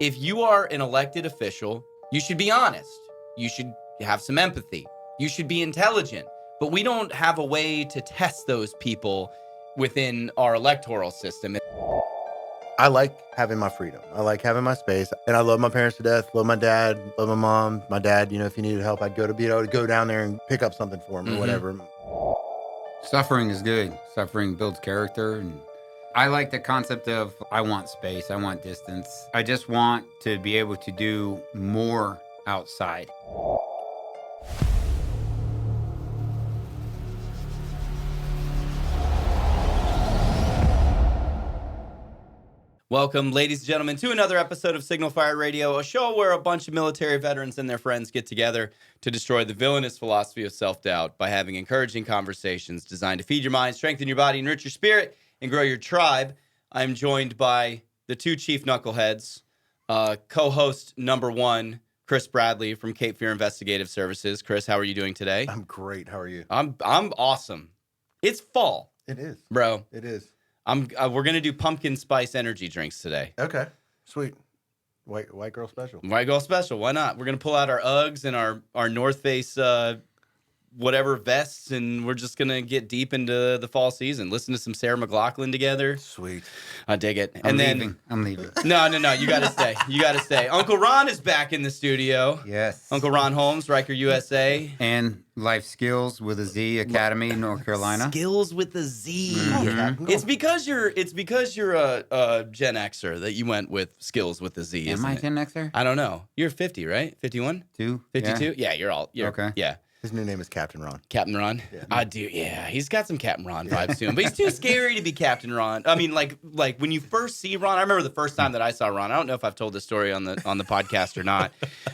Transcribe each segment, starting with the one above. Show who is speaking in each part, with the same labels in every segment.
Speaker 1: if you are an elected official, you should be honest. You should have some empathy. You should be intelligent. But we don't have a way to test those people within our electoral system.
Speaker 2: I like having my freedom. I like having my space. And I love my parents to death. Love my dad. Love my mom. My dad, if he needed help, I'd go to go down there and pick up something for him or whatever.
Speaker 3: Suffering is good. Suffering builds character. And I like the concept of I want space. I want distance. I just want to be able to do more outside.
Speaker 1: Welcome, ladies and gentlemen, to another episode of Signal Fire Radio, a show where a bunch of military veterans and their friends get together to destroy the villainous philosophy of self-doubt by having encouraging conversations designed to feed your mind, strengthen your body, enrich your spirit, and grow your tribe. I'm joined by the two chief knuckleheads, co-host number one, Chris Bradley from Cape Fear Investigative Services. Chris, how are you doing today?
Speaker 2: I'm great. How are you?
Speaker 1: I'm awesome. It's fall.
Speaker 2: It is.
Speaker 1: Bro.
Speaker 2: It is.
Speaker 1: We're going to do pumpkin spice energy drinks today.
Speaker 2: Okay. Sweet. White girl special.
Speaker 1: White girl special. Why not? We're going to pull out our Uggs and our North Face whatever vests, and we're just going to get deep into the fall season. Listen to some Sarah McLachlan together.
Speaker 2: Sweet.
Speaker 1: I dig it.
Speaker 3: I'm leaving.
Speaker 1: No. You got to stay. You got to stay. Uncle Ron is back in the studio.
Speaker 3: Yes.
Speaker 1: Uncle Ron Holmes, Riker USA.
Speaker 3: And Life Skills with a Z Academy, North Carolina.
Speaker 1: Skills with a Z.
Speaker 3: Mm-hmm.
Speaker 1: It's because you're a Gen Xer that you went with Skills with a Z.
Speaker 3: Am I Gen Xer?
Speaker 1: I don't know. You're 50, right? 51? 52? Yeah, you're
Speaker 3: okay.
Speaker 1: Yeah.
Speaker 2: His new name is Captain Ron.
Speaker 1: Captain Ron?
Speaker 2: Yeah.
Speaker 1: I do. Yeah, he's got some Captain Ron vibes to him, but he's too scary to be Captain Ron. I mean, like when you first see Ron, I remember the first time that I saw Ron. I don't know if I've told this story on the podcast or not,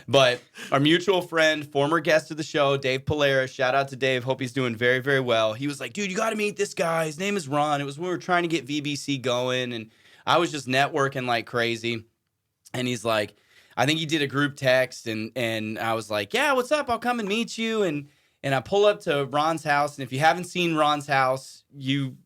Speaker 1: but our mutual friend, former guest of the show, Dave Polaris, shout out to Dave. Hope he's doing very, very well. He was like, dude, you got to meet this guy. His name is Ron. It was when we were trying to get VBC going, and I was just networking like crazy. And he's like, I think he did a group text, and I was like, yeah, what's up? I'll come and meet you. And I pull up to Ron's house, and if you haven't seen Ron's house, you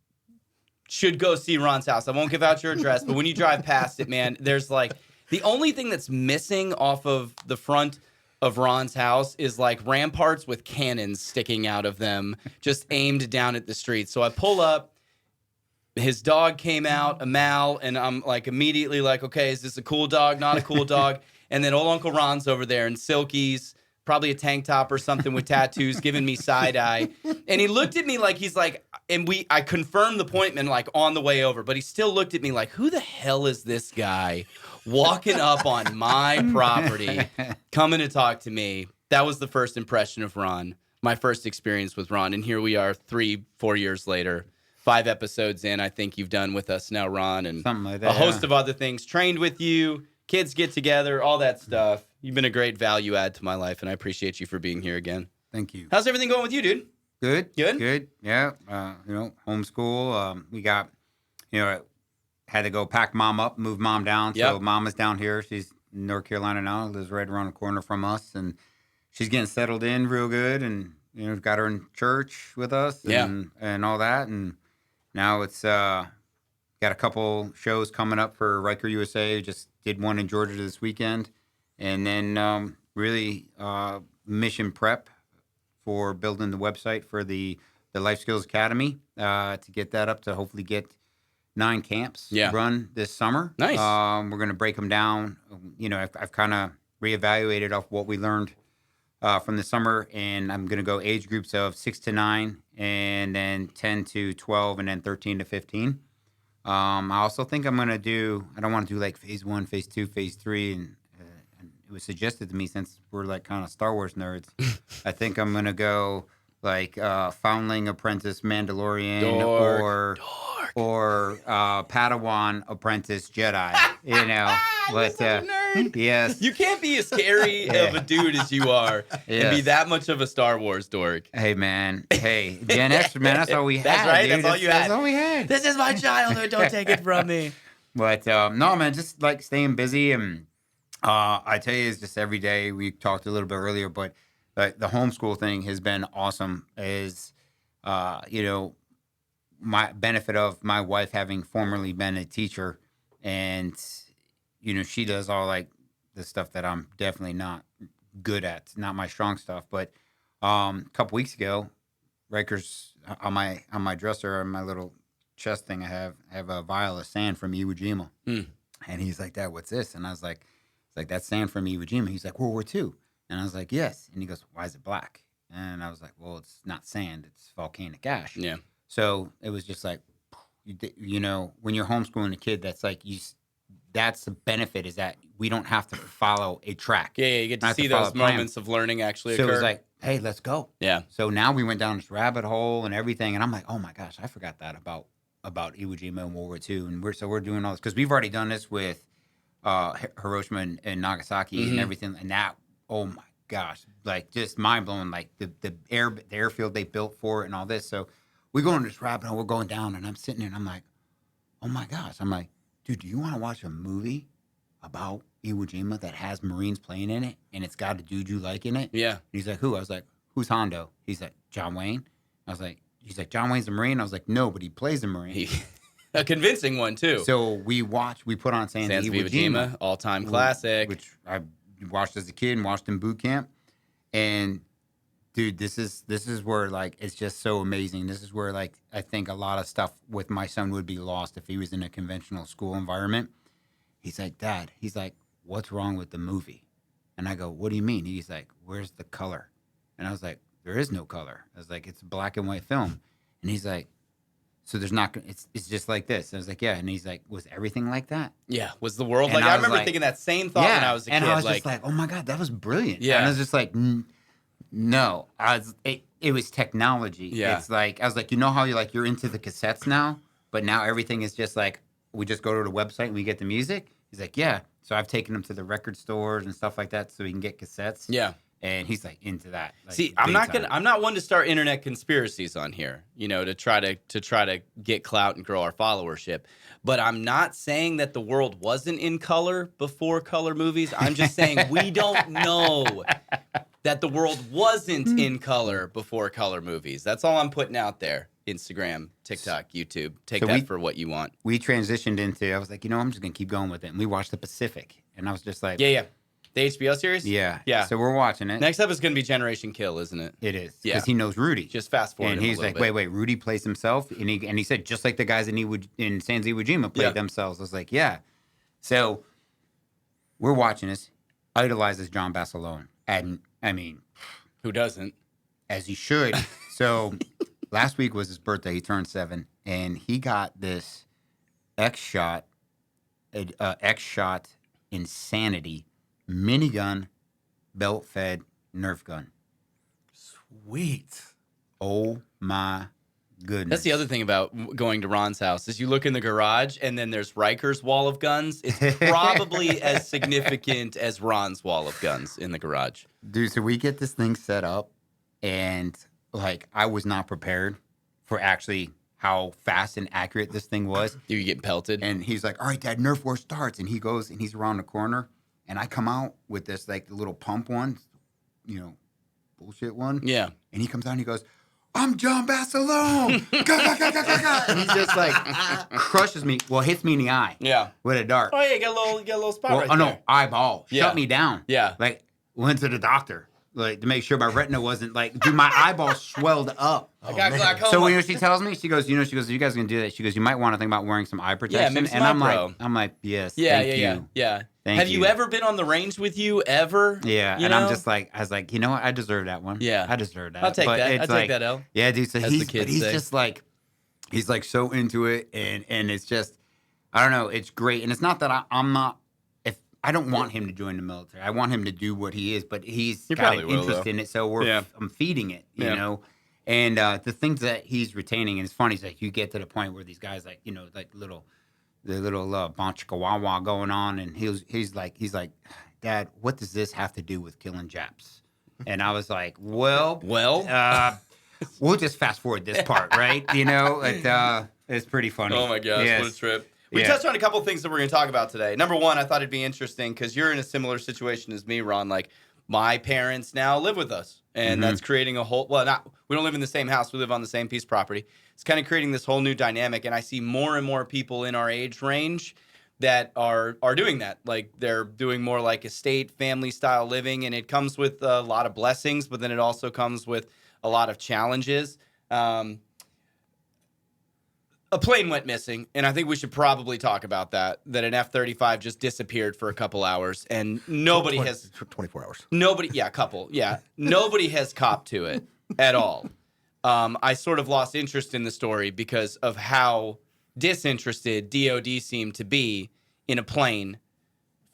Speaker 1: should go see Ron's house. I won't give out your address, but when you drive past it, man, there's like the only thing that's missing off of the front of Ron's house is like ramparts with cannons sticking out of them, just aimed down at the street. So I pull up. His dog came out, Amal, and I'm like immediately like, okay, is this a cool dog? Not a cool dog. And then old Uncle Ron's over there in silkies, probably a tank top or something with tattoos, giving me side eye. And he looked at me like he's like, I confirmed the appointment like on the way over, but he still looked at me like, who the hell is this guy walking up on my property, coming to talk to me? That was the first impression of Ron, my first experience with Ron. And here we are 3-4 years later, 5 episodes in, I think you've done with us now, Ron, and
Speaker 3: something like that,
Speaker 1: a host of other things, trained with you, kids get together, all that stuff. You've been a great value add to my life, and I appreciate you for being here again.
Speaker 3: Thank you.
Speaker 1: How's everything going with you, dude?
Speaker 3: Good.
Speaker 1: Good?
Speaker 3: Yeah. Homeschool. We got, had to go pack mom up, move mom down. So mom is down here. She's in North Carolina now, lives right around the corner from us, and she's getting settled in real good. And, we've got her in church with us and all that. And now it's got a couple shows coming up for Riker USA. Just did one in Georgia this weekend. And then really mission prep for building the website for the Life Skills Academy to get that up to hopefully get 9 camps run this summer.
Speaker 1: Nice.
Speaker 3: We're going to break them down. I've kind of reevaluated off what we learned from the summer, and I'm going to go age groups of 6 to 9, and then 10 to 12, and then 13 to 15. I also think I'm going to do, I don't want to do like phase 1, phase 2, phase 3, and it was suggested to me, since we're like kind of Star Wars nerds, I think I'm going to go like Foundling Apprentice Mandalorian or Padawan Apprentice Jedi,
Speaker 1: But
Speaker 3: yes.
Speaker 1: You can't be as scary of a dude as you are and be that much of a Star Wars dork.
Speaker 3: Hey, man. Hey, Gen X, man, that's all we had.
Speaker 1: That's right.
Speaker 3: Dude.
Speaker 1: That's all you had.
Speaker 3: That's all we had.
Speaker 1: This is my childhood. Don't take it from me.
Speaker 3: But no, man, just like staying busy. And I tell you, it's just every day. We talked a little bit earlier, but the homeschool thing has been awesome. My benefit of my wife having formerly been a teacher, and she does all like the stuff that I'm definitely not good at. It's not my strong stuff. But a couple weeks ago, Rikers on my dresser, on my little chest thing, I have a vial of sand from Iwo Jima. And he's like, Dad, what's this? And I was like, it's like, that's sand from Iwo Jima. He's like, World War II. And I was like, yes. And he goes, why is it black? And I was like, well, it's not sand. It's volcanic ash.
Speaker 1: Yeah.
Speaker 3: So it was just like, when you're homeschooling a kid, that's like, that's the benefit, is that we don't have to follow a track.
Speaker 1: Yeah, you get to see those moments of learning actually occur.
Speaker 3: So it was like, hey, let's go.
Speaker 1: Yeah.
Speaker 3: So now we went down this rabbit hole and everything. And I'm like, oh my gosh, I forgot that about Iwo Jima and World War II. And we're doing all this because we've already done this with Hiroshima and Nagasaki and everything. And that, oh my gosh, like just mind blowing, like the airfield they built for it and all this. So we go in this rabbit hole, we're going down, and I'm sitting there and I'm like, oh my gosh. I'm like, dude, do you want to watch a movie about Iwo Jima that has Marines playing in it and it's got a dude you like in it?
Speaker 1: Yeah.
Speaker 3: And he's like, who? I was like, who's Hondo? He's like, John Wayne. I was like, he's like, John Wayne's a Marine? I was like, no, but he plays a Marine.
Speaker 1: A convincing one, too.
Speaker 3: So we put on Sands of Iwo Jima.
Speaker 1: All-time classic.
Speaker 3: Which I watched as a kid and watched in boot camp. And dude, this is where, like, it's just so amazing. This is where, like, I think a lot of stuff with my son would be lost if he was in a conventional school environment. He's like, Dad, he's like, what's wrong with the movie? And I go, what do you mean? He's like, where's the color? And I was like, there is no color. I was like, it's a black and white film. And he's like, so there's not, it's just like this. And I was like, yeah. And he's like, was everything like that?
Speaker 1: Yeah. Was the world like, I remember thinking that same thought when I was a kid.
Speaker 3: And I was just like, oh my God, that was brilliant.
Speaker 1: Yeah.
Speaker 3: And I was just like, no, it was technology.
Speaker 1: Yeah.
Speaker 3: It's like, I was like, how you're into the cassettes now, but now everything is just like, we just go to the website and we get the music. He's like, yeah. So I've taken him to the record stores and stuff like that so he can get cassettes.
Speaker 1: Yeah.
Speaker 3: And he's like into that. Like,
Speaker 1: see, I'm not one to start internet conspiracies on here, to try to get clout and grow our followership. But I'm not saying that the world wasn't in color before color movies. I'm just saying we don't know that the world wasn't in color before color movies. That's all I'm putting out there. Instagram, TikTok, YouTube. Take that for what you want.
Speaker 3: We transitioned into, I was like, I'm just going to keep going with it. And we watched The Pacific. And I was just like.
Speaker 1: Yeah. The HBO series?
Speaker 3: Yeah.
Speaker 1: Yeah.
Speaker 3: So we're watching it.
Speaker 1: Next up is going to be Generation Kill, isn't it?
Speaker 3: It is.
Speaker 1: Yeah.
Speaker 3: Because he knows Rudy.
Speaker 1: Just fast forward.
Speaker 3: And he's like, wait, Rudy plays himself? And he said, just like the guys in Sands Iwo Jima played themselves. I was like, yeah. So we're watching this. Idolizes John Basilone. And I mean,
Speaker 1: who doesn't?
Speaker 3: As he should. So last week was his birthday. He turned 7. And he got this X-Shot Insanity minigun, belt-fed Nerf gun.
Speaker 2: Sweet.
Speaker 3: Oh my goodness.
Speaker 1: That's the other thing about going to Ron's house is you look in the garage and then there's Riker's wall of guns. It's probably as significant as Ron's wall of guns in the garage.
Speaker 3: Dude, so we get this thing set up and like I was not prepared for actually how fast and accurate this thing was.
Speaker 1: You get pelted.
Speaker 3: And he's like, all right, Dad, Nerf war starts. And he goes and he's around the corner. And I come out with this like little pump one, bullshit one.
Speaker 1: Yeah.
Speaker 3: And he comes out and he goes, I'm John Basilone. And he just like crushes me. Well, hits me in the eye.
Speaker 1: Yeah.
Speaker 3: With a dart.
Speaker 1: Oh, yeah, you got a little spot right there.
Speaker 3: Oh, no, eyeball.
Speaker 1: Yeah.
Speaker 3: Shut me down.
Speaker 1: Yeah.
Speaker 3: Like, went to the doctor. Like, to make sure my retina wasn't like, dude, my eyeball swelled up.
Speaker 1: I got glaucoma.
Speaker 3: So she tells me, she goes, you guys are going to do that. She goes, you might want to think about wearing some eye protection.
Speaker 1: Yeah,
Speaker 3: and I'm like, yes, thank you.
Speaker 1: Yeah.
Speaker 3: Thank
Speaker 1: Have you ever been on the range with you ever?
Speaker 3: Yeah,
Speaker 1: you
Speaker 3: and
Speaker 1: know?
Speaker 3: I'm just like, I was like, you know what? I deserve that one.
Speaker 1: Yeah.
Speaker 3: I deserve that.
Speaker 1: I'll take that. I'll take that L.
Speaker 3: Yeah, dude. So
Speaker 1: As the kids
Speaker 3: he's
Speaker 1: say.
Speaker 3: just like, he's like so into it, and it's just, I don't know, it's great. And it's not that I'm not, I don't want him to join the military. I want him to do what he is, but he's got an interest in it, so I'm feeding it, you know. And the things that he's retaining, and it's funny, is like you get to the point where these guys like, like the little bonchikawawa going on, and he's like, Dad, what does this have to do with killing Japs? And I was like, well, we'll just fast forward this part, right? It's pretty funny.
Speaker 1: Oh my gosh,
Speaker 3: yes.
Speaker 1: what a trip. We touched on a couple of things that we're going to talk about today. Number one, I thought it'd be interesting because you're in a similar situation as me, Ron. Like, my parents now live with us, and that's creating a whole. Well, we don't live in the same house. We live on the same piece of property. It's kind of creating this whole new dynamic, and I see more and more people in our age range that are doing that. Like they're doing more like estate family style living, and it comes with a lot of blessings, but then it also comes with a lot of challenges. A plane went missing, and I think we should probably talk about that an F-35 just disappeared for a couple hours, and nobody
Speaker 2: 24 hours.
Speaker 1: Nobody has copped to it at all. I sort of lost interest in the story because of how disinterested DOD seemed to be in a plane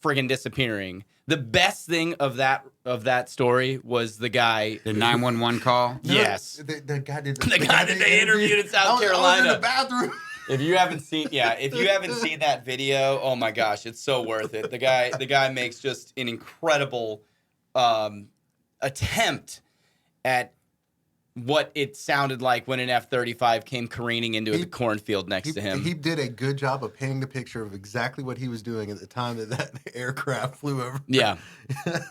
Speaker 1: friggin' disappearing. The best thing of that story was the guy,
Speaker 3: the 911 call.
Speaker 1: Yes,
Speaker 2: the guy did
Speaker 1: the guy that they interviewed in South Carolina.
Speaker 2: I was in the bathroom.
Speaker 1: If you haven't seen that video, oh my gosh, it's so worth it. The guy makes just an incredible attempt at what it sounded like when an F-35 came careening into the cornfield next to him.
Speaker 2: He did a good job of painting the picture of exactly what he was doing at the time that aircraft flew over.
Speaker 1: Yeah.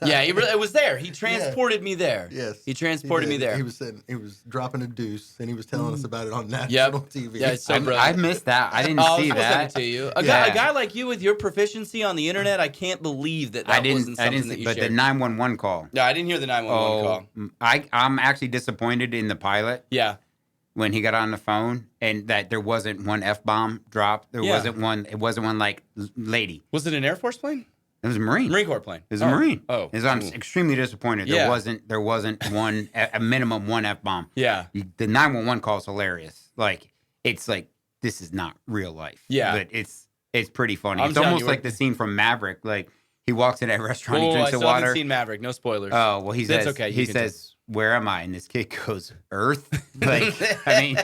Speaker 1: Yeah, it was there. He transported me there.
Speaker 2: Yes.
Speaker 1: He transported me there.
Speaker 2: He was dropping a deuce, and he was telling us about it on national TV.
Speaker 1: Yeah, it's so brilliant.
Speaker 3: I missed that. I didn't see that.
Speaker 1: I'll send it to you. A guy like you with your proficiency on the internet, I can't believe that wasn't something that you shared.
Speaker 3: But the 911 call.
Speaker 1: No, I didn't hear the 911
Speaker 3: call. I'm actually disappointed in the pilot.
Speaker 1: Yeah.
Speaker 3: When he got on the phone and that there wasn't one F-bomb dropped. It wasn't one like lady.
Speaker 1: Was it an Air Force plane?
Speaker 3: It was a Marine.
Speaker 1: Marine Corps plane.
Speaker 3: It was a Marine.
Speaker 1: Oh.
Speaker 3: I'm extremely disappointed.
Speaker 1: Yeah.
Speaker 3: There wasn't one a minimum one F-bomb.
Speaker 1: Yeah.
Speaker 3: The 911 call is hilarious. Like it's like this is not real life.
Speaker 1: Yeah.
Speaker 3: But it's pretty funny. It's almost like the scene from Maverick. Like he walks in that restaurant, he drinks the water. I
Speaker 1: haven't seen Maverick. No spoilers.
Speaker 3: Oh, well, he says,
Speaker 1: okay.
Speaker 3: He says, where am I? And this kid goes, Earth? Like, I mean,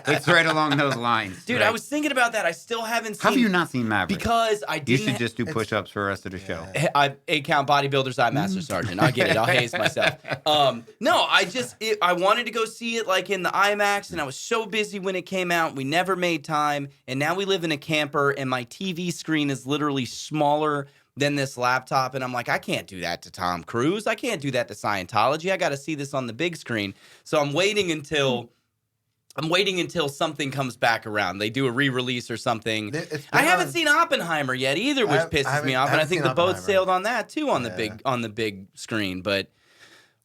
Speaker 3: it's right along those lines.
Speaker 1: Dude,
Speaker 3: right?
Speaker 1: I was thinking about that. I still haven't seen.
Speaker 3: How have you not seen Maverick?
Speaker 1: Because I didn't.
Speaker 3: You should just do push-ups for the rest of the show.
Speaker 1: 8-count bodybuilders, I'm Master Sergeant. I get it. I'll haze myself. No, I wanted to go see it like in the IMAX, and I was so busy when it came out. We never made time, and now we live in a camper, and my TV screen is literally smaller than this laptop, and I'm like, I can't do that to Tom Cruise. I can't do that to Scientology. I got to see this on the big screen. So I'm waiting until something comes back around. They do a re-release or something. I haven't seen Oppenheimer yet either, which pisses me off, and I think the boat sailed on that too on the big screen. But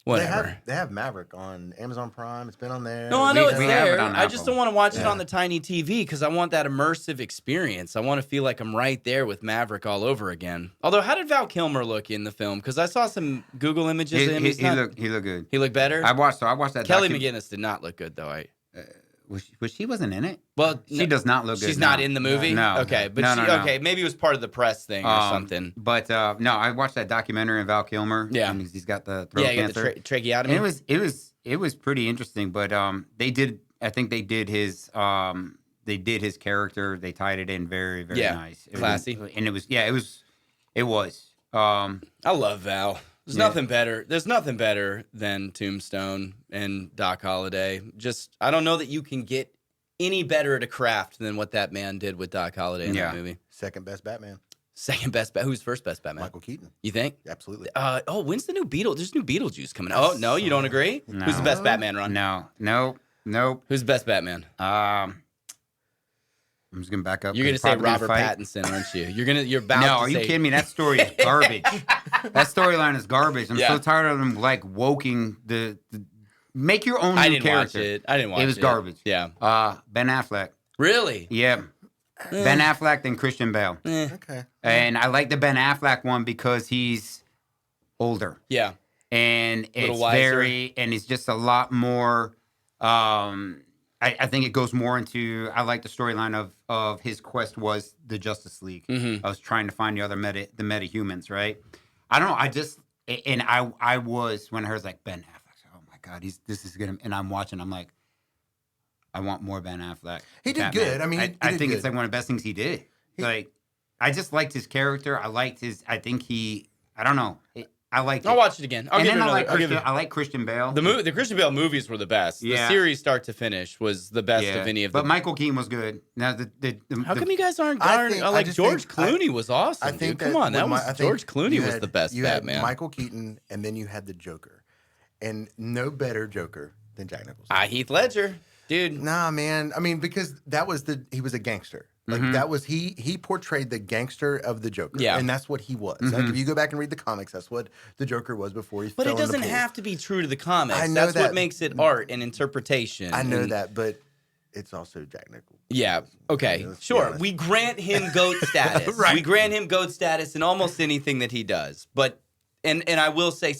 Speaker 1: whatever.
Speaker 2: They have Maverick on Amazon Prime. It's been on there.
Speaker 1: No, I know it's there.
Speaker 3: It
Speaker 1: I just don't want to watch it on the tiny TV because I want that immersive experience. I want to feel like I'm right there with Maverick all over again. Although, how did Val Kilmer look in the film? Because I saw some Google images of him.
Speaker 3: He looked good.
Speaker 1: He looked better?
Speaker 3: I watched that.
Speaker 1: Kelly McGinnis did not look good, though.
Speaker 3: She wasn't in it?
Speaker 1: Well,
Speaker 3: she does not look good.
Speaker 1: She's not in the movie?
Speaker 3: No.
Speaker 1: Okay, but okay, maybe it was part of the press thing or something.
Speaker 3: But no, I watched that documentary of Val Kilmer.
Speaker 1: Yeah.
Speaker 3: And he's got the throat cancer.
Speaker 1: Got the tracheotomy.
Speaker 3: And it was pretty interesting, but I think they did his character. They tied it in very, very nice.
Speaker 1: Classy.
Speaker 3: It was.
Speaker 1: I love Val. There's nothing better than Tombstone and Doc Holliday. Just, I don't know that you can get any better at a craft than what that man did with Doc Holliday in that movie.
Speaker 2: Second best Batman.
Speaker 1: Who's first best Batman?
Speaker 2: Michael Keaton.
Speaker 1: You think?
Speaker 2: Absolutely.
Speaker 1: When's the new Beetle? There's new Beetlejuice coming out. Oh, no, you don't agree?
Speaker 3: No.
Speaker 1: Who's the best Batman, Ron?
Speaker 3: No.
Speaker 1: Who's the best Batman?
Speaker 3: I'm just gonna back up.
Speaker 1: You're gonna say Robert Pattinson, aren't you? You're about to say.
Speaker 3: No, are you kidding me? That story is garbage. That storyline is garbage. I'm so tired of them like woking the make your own new character.
Speaker 1: I didn't watch it.
Speaker 3: It was garbage.
Speaker 1: Yeah.
Speaker 3: Ben Affleck.
Speaker 1: Really?
Speaker 3: Yeah. Ben Affleck and Christian Bale.
Speaker 2: Okay.
Speaker 3: And I like the Ben Affleck one because he's older.
Speaker 1: Yeah.
Speaker 3: And it's and it's just a lot more I think it goes more into. I like the storyline of his quest was the Justice League.
Speaker 1: Mm-hmm.
Speaker 3: I was trying to find the other metahumans, right? I don't know. I was when I heard like Ben Affleck. Oh my God, this is gonna. And I'm watching. I'm like, I want more Ben Affleck.
Speaker 2: He did good. I mean,
Speaker 3: I think it's like one of the best things he did. I just liked his character. I liked his. I think he. I don't know. I liked it.
Speaker 1: I'll watch it again. I
Speaker 3: like Christian Bale.
Speaker 1: The Christian Bale movies were the best.
Speaker 3: Yeah.
Speaker 1: The series start to finish was the best of any of them.
Speaker 3: But Michael Keaton was good. Now
Speaker 1: How come you guys aren't George Clooney was awesome, dude. Come on, George Clooney was the best Batman.
Speaker 2: Had Michael Keaton, and then you had the Joker. And no better Joker than Jack Nicholson.
Speaker 1: Heath Ledger. Dude.
Speaker 2: Nah, man. I mean, because he was a gangster. Like that was he portrayed the gangster of the Joker.
Speaker 1: Yeah.
Speaker 2: And that's what he was. Like if you go back and read the comics, that's what the Joker was before he
Speaker 1: But
Speaker 2: fell
Speaker 1: it doesn't
Speaker 2: in the pool.
Speaker 1: have to be true to the comics.
Speaker 2: I know
Speaker 1: That's
Speaker 2: that.
Speaker 1: what makes it art and interpretation.
Speaker 2: I know
Speaker 1: and,
Speaker 2: that, but it's also Jack Nicholson.
Speaker 1: Yeah. Okay.
Speaker 2: Let's be
Speaker 1: Sure.
Speaker 2: honest.
Speaker 1: We grant him GOAT status.
Speaker 2: Right.
Speaker 1: We grant him GOAT status in almost anything that he does. But and I will say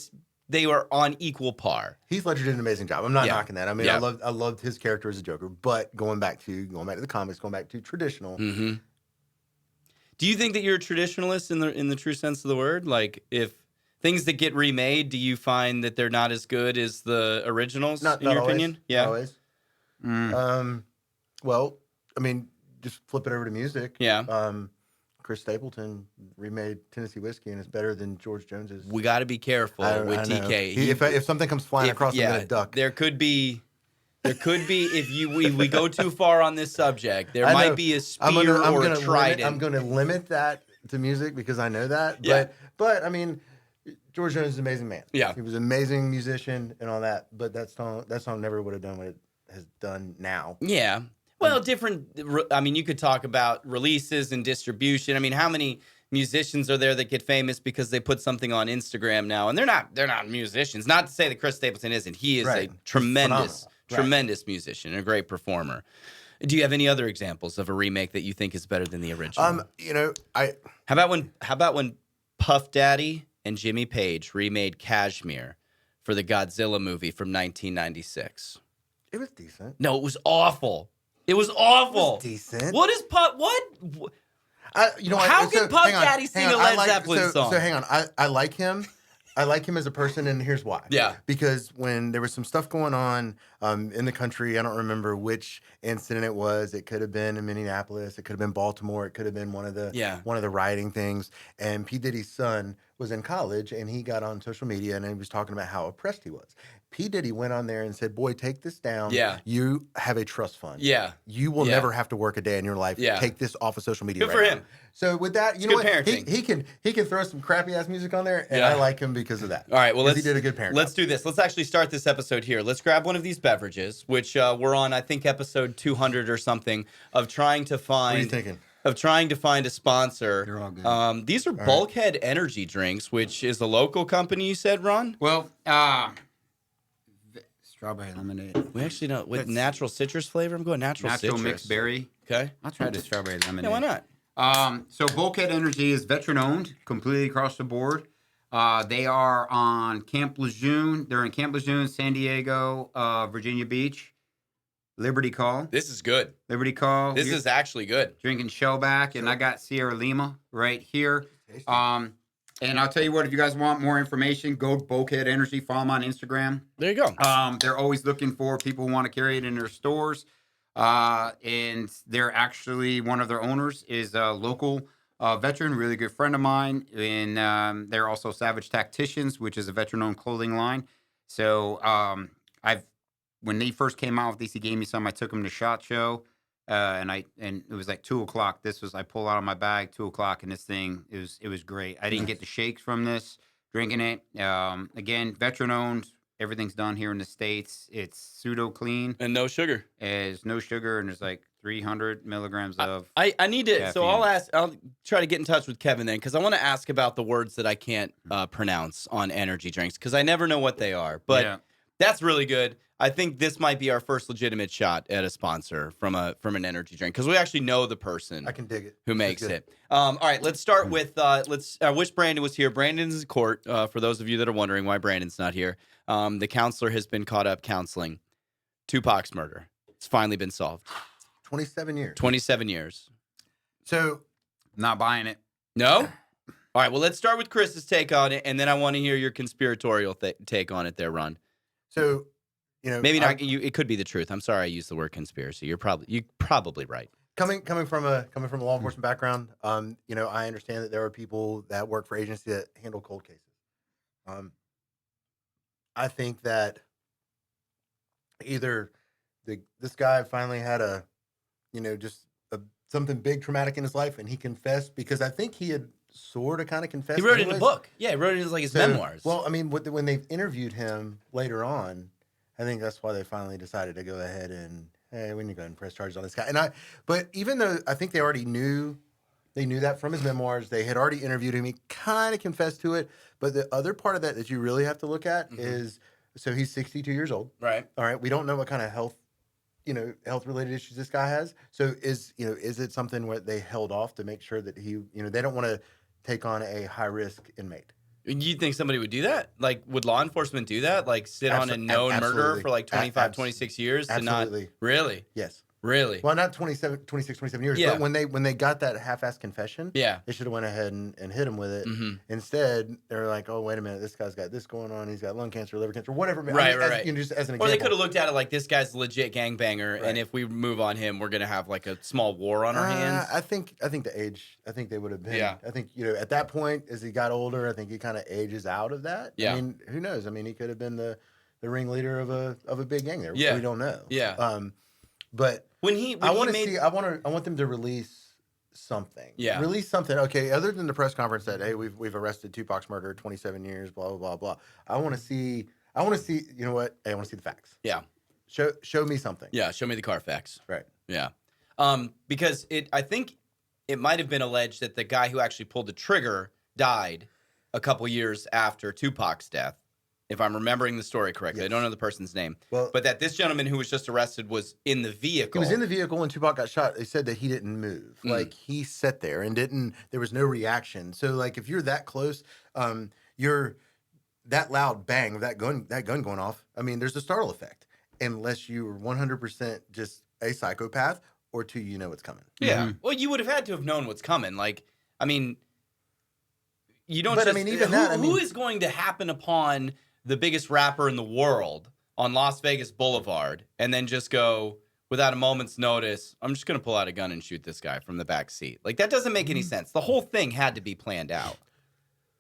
Speaker 1: they were on equal par.
Speaker 2: Heath Ledger did an amazing job. I'm not knocking that. I mean,
Speaker 1: Yeah.
Speaker 2: I loved his character as a Joker. But going back to the comics, going back to traditional.
Speaker 1: Mm-hmm. Do you think that you're a traditionalist in the true sense of the word? Like, if things that get remade, do you find that they're not as good as the originals?
Speaker 2: Not
Speaker 1: in your
Speaker 2: always,
Speaker 1: opinion?
Speaker 2: not always. Well, I mean, just flip it over to music.
Speaker 1: Yeah.
Speaker 2: Chris Stapleton remade Tennessee Whiskey, and it's better than George Jones's.
Speaker 1: We got to be careful with TK.
Speaker 2: If something comes flying across, I'm gonna duck.
Speaker 1: There could be if we go too far on this subject, there might be a spear or a trident.
Speaker 2: I'm going to limit that to music because I know that.
Speaker 1: Yeah.
Speaker 2: But I mean, George Jones is an amazing man.
Speaker 1: Yeah.
Speaker 2: He was an amazing musician and all that. But that song never would have done what it has done now.
Speaker 1: Yeah. Well, different. I mean, you could talk about releases and distribution. I mean, how many musicians are there that get famous because they put something on Instagram now, and they're not musicians. Not to say that Chris Stapleton isn't. He is a tremendous musician and a great performer. Do you have any other examples of a remake that you think is better than the original?
Speaker 2: How
Speaker 1: about when Puff Daddy and Jimmy Page remade Kashmir for the Godzilla movie from 1996?
Speaker 2: It was decent.
Speaker 1: No, it was awful. It was awful.
Speaker 2: It was decent.
Speaker 1: What is Puff? What? How can Puff Daddy sing a Led Zeppelin song?
Speaker 2: So hang on. I like him. I like him as a person, and here's why.
Speaker 1: Yeah.
Speaker 2: Because when there was some stuff going on in the country, I don't remember which incident it was. It could have been in Minneapolis. It could have been Baltimore. It could have been one of the rioting things. And P. Diddy's son was in college, and he got on social media, and he was talking about how oppressed he was. P. Diddy went on there and said, boy, take this down.
Speaker 1: Yeah.
Speaker 2: You have a trust fund.
Speaker 1: Yeah.
Speaker 2: You will never have to work a day in your life.
Speaker 1: Yeah.
Speaker 2: Take this off of social media
Speaker 1: Good for him.
Speaker 2: So with that, you
Speaker 1: It's
Speaker 2: know
Speaker 1: good
Speaker 2: what?
Speaker 1: parenting.
Speaker 2: He can throw some crappy ass music on there, and I like him because of that.
Speaker 1: All right, well,
Speaker 2: he did a good parent.
Speaker 1: Let's do this. Let's actually start this episode here. Let's grab one of these beverages, which we're on, I think, episode 200 or something of trying to find.
Speaker 2: What are you thinking?
Speaker 1: Of trying to find a sponsor.
Speaker 3: They're all good.
Speaker 1: These are Bulkhead Energy Drinks, which is a local company, you said, Ron?
Speaker 3: Well, strawberry lemonade.
Speaker 1: We actually don't. With natural citrus flavor? I'm going natural citrus.
Speaker 3: Mixed berry.
Speaker 1: Okay.
Speaker 3: I'll try the strawberry lemonade.
Speaker 1: Yeah, why not?
Speaker 3: So Bulkhead Energy is veteran owned, completely across the board. They are on Camp Lejeune. They're in Camp Lejeune, San Diego, Virginia Beach. Liberty Call.
Speaker 1: This is good.
Speaker 3: Liberty Call.
Speaker 1: This is actually good.
Speaker 3: Drinking Shellback, and I got Sierra Lima right here. And I'll tell you what, if you guys want more information, go to Bulkhead Energy. Follow them on Instagram.
Speaker 1: There you go.
Speaker 3: They're always looking for people who want to carry it in their stores. And they're actually, one of their owners is a local veteran, really good friend of mine. And they're also Savage Tacticians, which is a veteran-owned clothing line. So when they first came out with these, he gave me some. I took them to SHOT Show. And it was like 2:00. I pull out of my bag 2:00, and this thing it was great. I didn't get the shakes from this drinking it. Again, veteran owned. Everything's done here in the States. It's pseudo clean.
Speaker 1: And no sugar.
Speaker 3: There's no sugar, and there's like 300 milligrams of.
Speaker 1: I need to.
Speaker 3: caffeine.
Speaker 1: So I'll try to get in touch with Kevin then, because I want to ask about the words that I can't pronounce on energy drinks, because I never know what they are. But that's really good. I think this might be our first legitimate shot at a sponsor from an energy drink, because we actually know the person.
Speaker 2: I can dig it.
Speaker 1: Who makes it. All right, let's start with I wish Brandon was here. Brandon's in court, for those of you that are wondering why Brandon's not here. The counselor has been caught up counseling Tupac's murder. It's finally been solved.
Speaker 2: 27 years.
Speaker 1: 27 years.
Speaker 2: So,
Speaker 3: Not buying it.
Speaker 1: No? All right, well, let's start with Chris's take on it, and then I want to hear your conspiratorial take on it there, Ron.
Speaker 2: So,
Speaker 1: maybe not. It could be the truth. I'm sorry I used the word conspiracy. You're probably right.
Speaker 2: Coming from a law enforcement background, I understand that there are people that work for agencies that handle cold cases. I think that either this guy finally had something big traumatic in his life, and he confessed, because I think he had sort of kind of confessed.
Speaker 1: He wrote it in a book. Yeah, he wrote it as like his memoirs.
Speaker 2: Well, I mean, when they interviewed him later on, I think that's why they finally decided to go ahead and hey, we need to go ahead and press charges on this guy. But even though I think they already knew that from his memoirs, they had already interviewed him. He kind of confessed to it. But the other part of that you really have to look at is, so he's 62 years old.
Speaker 1: Right.
Speaker 2: All right. We don't know what kind of health related issues this guy has. So is it something where they held off to make sure that they don't want to take on a high risk inmate?
Speaker 1: You think somebody would do that? Like, would law enforcement do that? Like, sit on a known murderer for like 25, 26 years?
Speaker 2: Absolutely.
Speaker 1: To not really?
Speaker 2: Yes.
Speaker 1: Really?
Speaker 2: Well, not 26, 27 years, but when they got that half-assed confession, they should have went ahead and hit him with it. Instead, they're like, oh, wait a minute, this guy's got this going on. He's got lung cancer, liver cancer, whatever.
Speaker 1: Right.
Speaker 2: Just as an example.
Speaker 1: Or they could have looked at it like, this guy's a legit gangbanger, and if we move on him, we're going to have like a small war on our hands.
Speaker 2: I think the age, I think they would have been.
Speaker 1: Yeah.
Speaker 2: I think, at that point, as he got older, I think he kind of ages out of that.
Speaker 1: Yeah.
Speaker 2: I mean, who knows? I mean, he could have been the ringleader of a big gang there.
Speaker 1: Yeah.
Speaker 2: We don't know.
Speaker 1: Yeah.
Speaker 2: But I want them to release something.
Speaker 1: Yeah.
Speaker 2: Release something. Okay, other than the press conference that, hey, we've arrested Tupac's murderer, 27 years, blah blah blah blah. I want to see, you know what? Hey, I want to see the facts.
Speaker 1: Yeah.
Speaker 2: Show me something.
Speaker 1: Yeah, show me the Carfax.
Speaker 2: Right.
Speaker 1: Yeah. Because I think it might have been alleged that the guy who actually pulled the trigger died a couple years after Tupac's death, if I'm remembering the story correctly.
Speaker 2: Yes.
Speaker 1: I don't know the person's name.
Speaker 2: Well,
Speaker 1: but that this gentleman who was just arrested was in the vehicle.
Speaker 2: He was in the vehicle when Tupac got shot. They said that he didn't move. Like, he sat there and there was no reaction. So, like, if you're that close, you're that loud bang of that gun going off, I mean, there's a startle effect. Unless you're 100% just a psychopath, or two, you know what's coming.
Speaker 1: Yeah. Well, you would have had to have known what's coming. Like, I mean, you don't.
Speaker 2: But I mean, even that.
Speaker 1: Who is going to happen upon the biggest rapper in the world on Las Vegas Boulevard and then just go without a moment's notice, I'm just going to pull out a gun and shoot this guy from the back seat? Like, that doesn't make any sense. The whole thing had to be planned out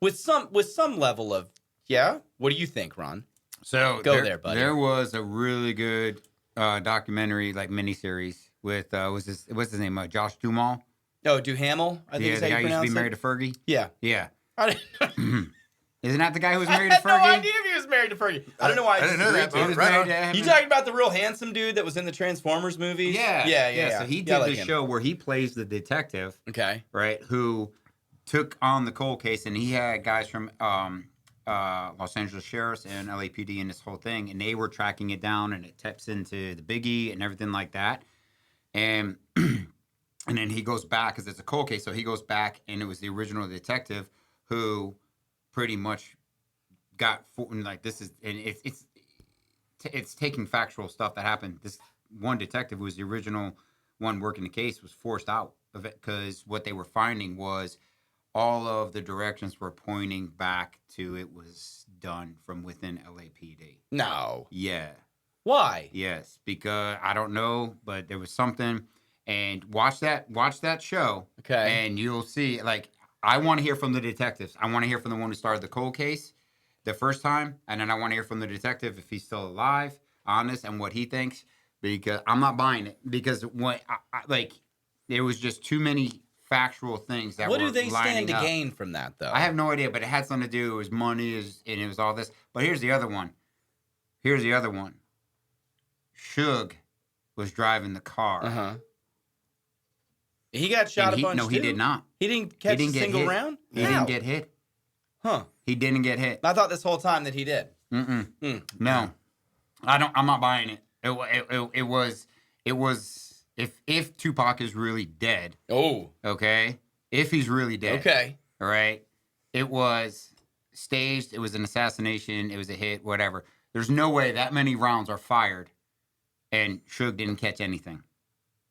Speaker 1: with some level of, yeah. What do you think, Ron?
Speaker 3: So
Speaker 1: go there, buddy.
Speaker 3: There was a really good documentary, like miniseries with what's his name? Josh Duhamel.
Speaker 1: Oh, Duhamel. I think
Speaker 3: the guy used to be married to Fergie.
Speaker 1: Yeah.
Speaker 3: Yeah.
Speaker 1: I didn't
Speaker 3: Isn't that the guy who was married to Fergie?
Speaker 1: I had no idea if he was married to Fergie. I don't know why I
Speaker 2: didn't know that.
Speaker 3: He was married to him.
Speaker 1: You talking about the real handsome dude that was in the Transformers movies?
Speaker 3: Yeah. So he did the show where he plays the detective.
Speaker 1: Okay.
Speaker 3: Right. Who took on the cold case, and he had guys from Los Angeles Sheriffs and LAPD and this whole thing, and they were tracking it down, and it taps into the Biggie and everything like that. And and then he goes back, because it's a cold case, so he goes back, and it was the original detective who pretty much got like, this is, and it's taking factual stuff that happened. This one detective who was the original one working the case was forced out of it, because what they were finding was all of the directions were pointing back to it was done from within LAPD.
Speaker 1: No.
Speaker 3: Yeah.
Speaker 1: Why?
Speaker 3: Yes, because I don't know, but there was something. And watch that show.
Speaker 1: Okay.
Speaker 3: And you'll see, like, I want to hear from the detectives. I want to hear from the one who started the cold case the first time, and then I want to hear from the detective if he's still alive, honest, and what he thinks. Because I'm not buying it. Because when there was just too many factual things that
Speaker 1: what
Speaker 3: were
Speaker 1: do they stand to
Speaker 3: up.
Speaker 1: gain from that, though?
Speaker 3: I have no idea, but it had something to do. It was money, and it was all this. But here's the other one. Suge was driving the car.
Speaker 1: Uh-huh. He got shot a bunch,
Speaker 3: No, he did not.
Speaker 1: He didn't catch a single round?
Speaker 3: He didn't get hit.
Speaker 1: Huh.
Speaker 3: He didn't get hit.
Speaker 1: I thought this whole time that he did.
Speaker 3: No. I'm not buying it. It was if Tupac is really dead.
Speaker 1: Oh.
Speaker 3: Okay? If he's really dead.
Speaker 1: Okay.
Speaker 3: All right? It was staged. It was an assassination. It was a hit, whatever. There's no way that many rounds are fired and Suge didn't catch anything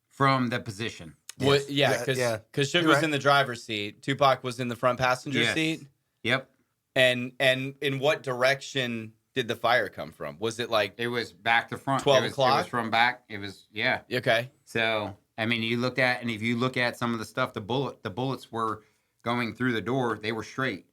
Speaker 3: from the position.
Speaker 1: Yes. Because Suge was in the driver's seat. Tupac was in the front passenger seat.
Speaker 3: Yep.
Speaker 1: And in what direction did the fire come from? Was it like...
Speaker 3: It was back to front.
Speaker 1: 12 o'clock?
Speaker 3: It was from back. It was, yeah.
Speaker 1: Okay.
Speaker 3: So, I mean, if you look at some of the stuff, the bullets were going through the door. They were straight.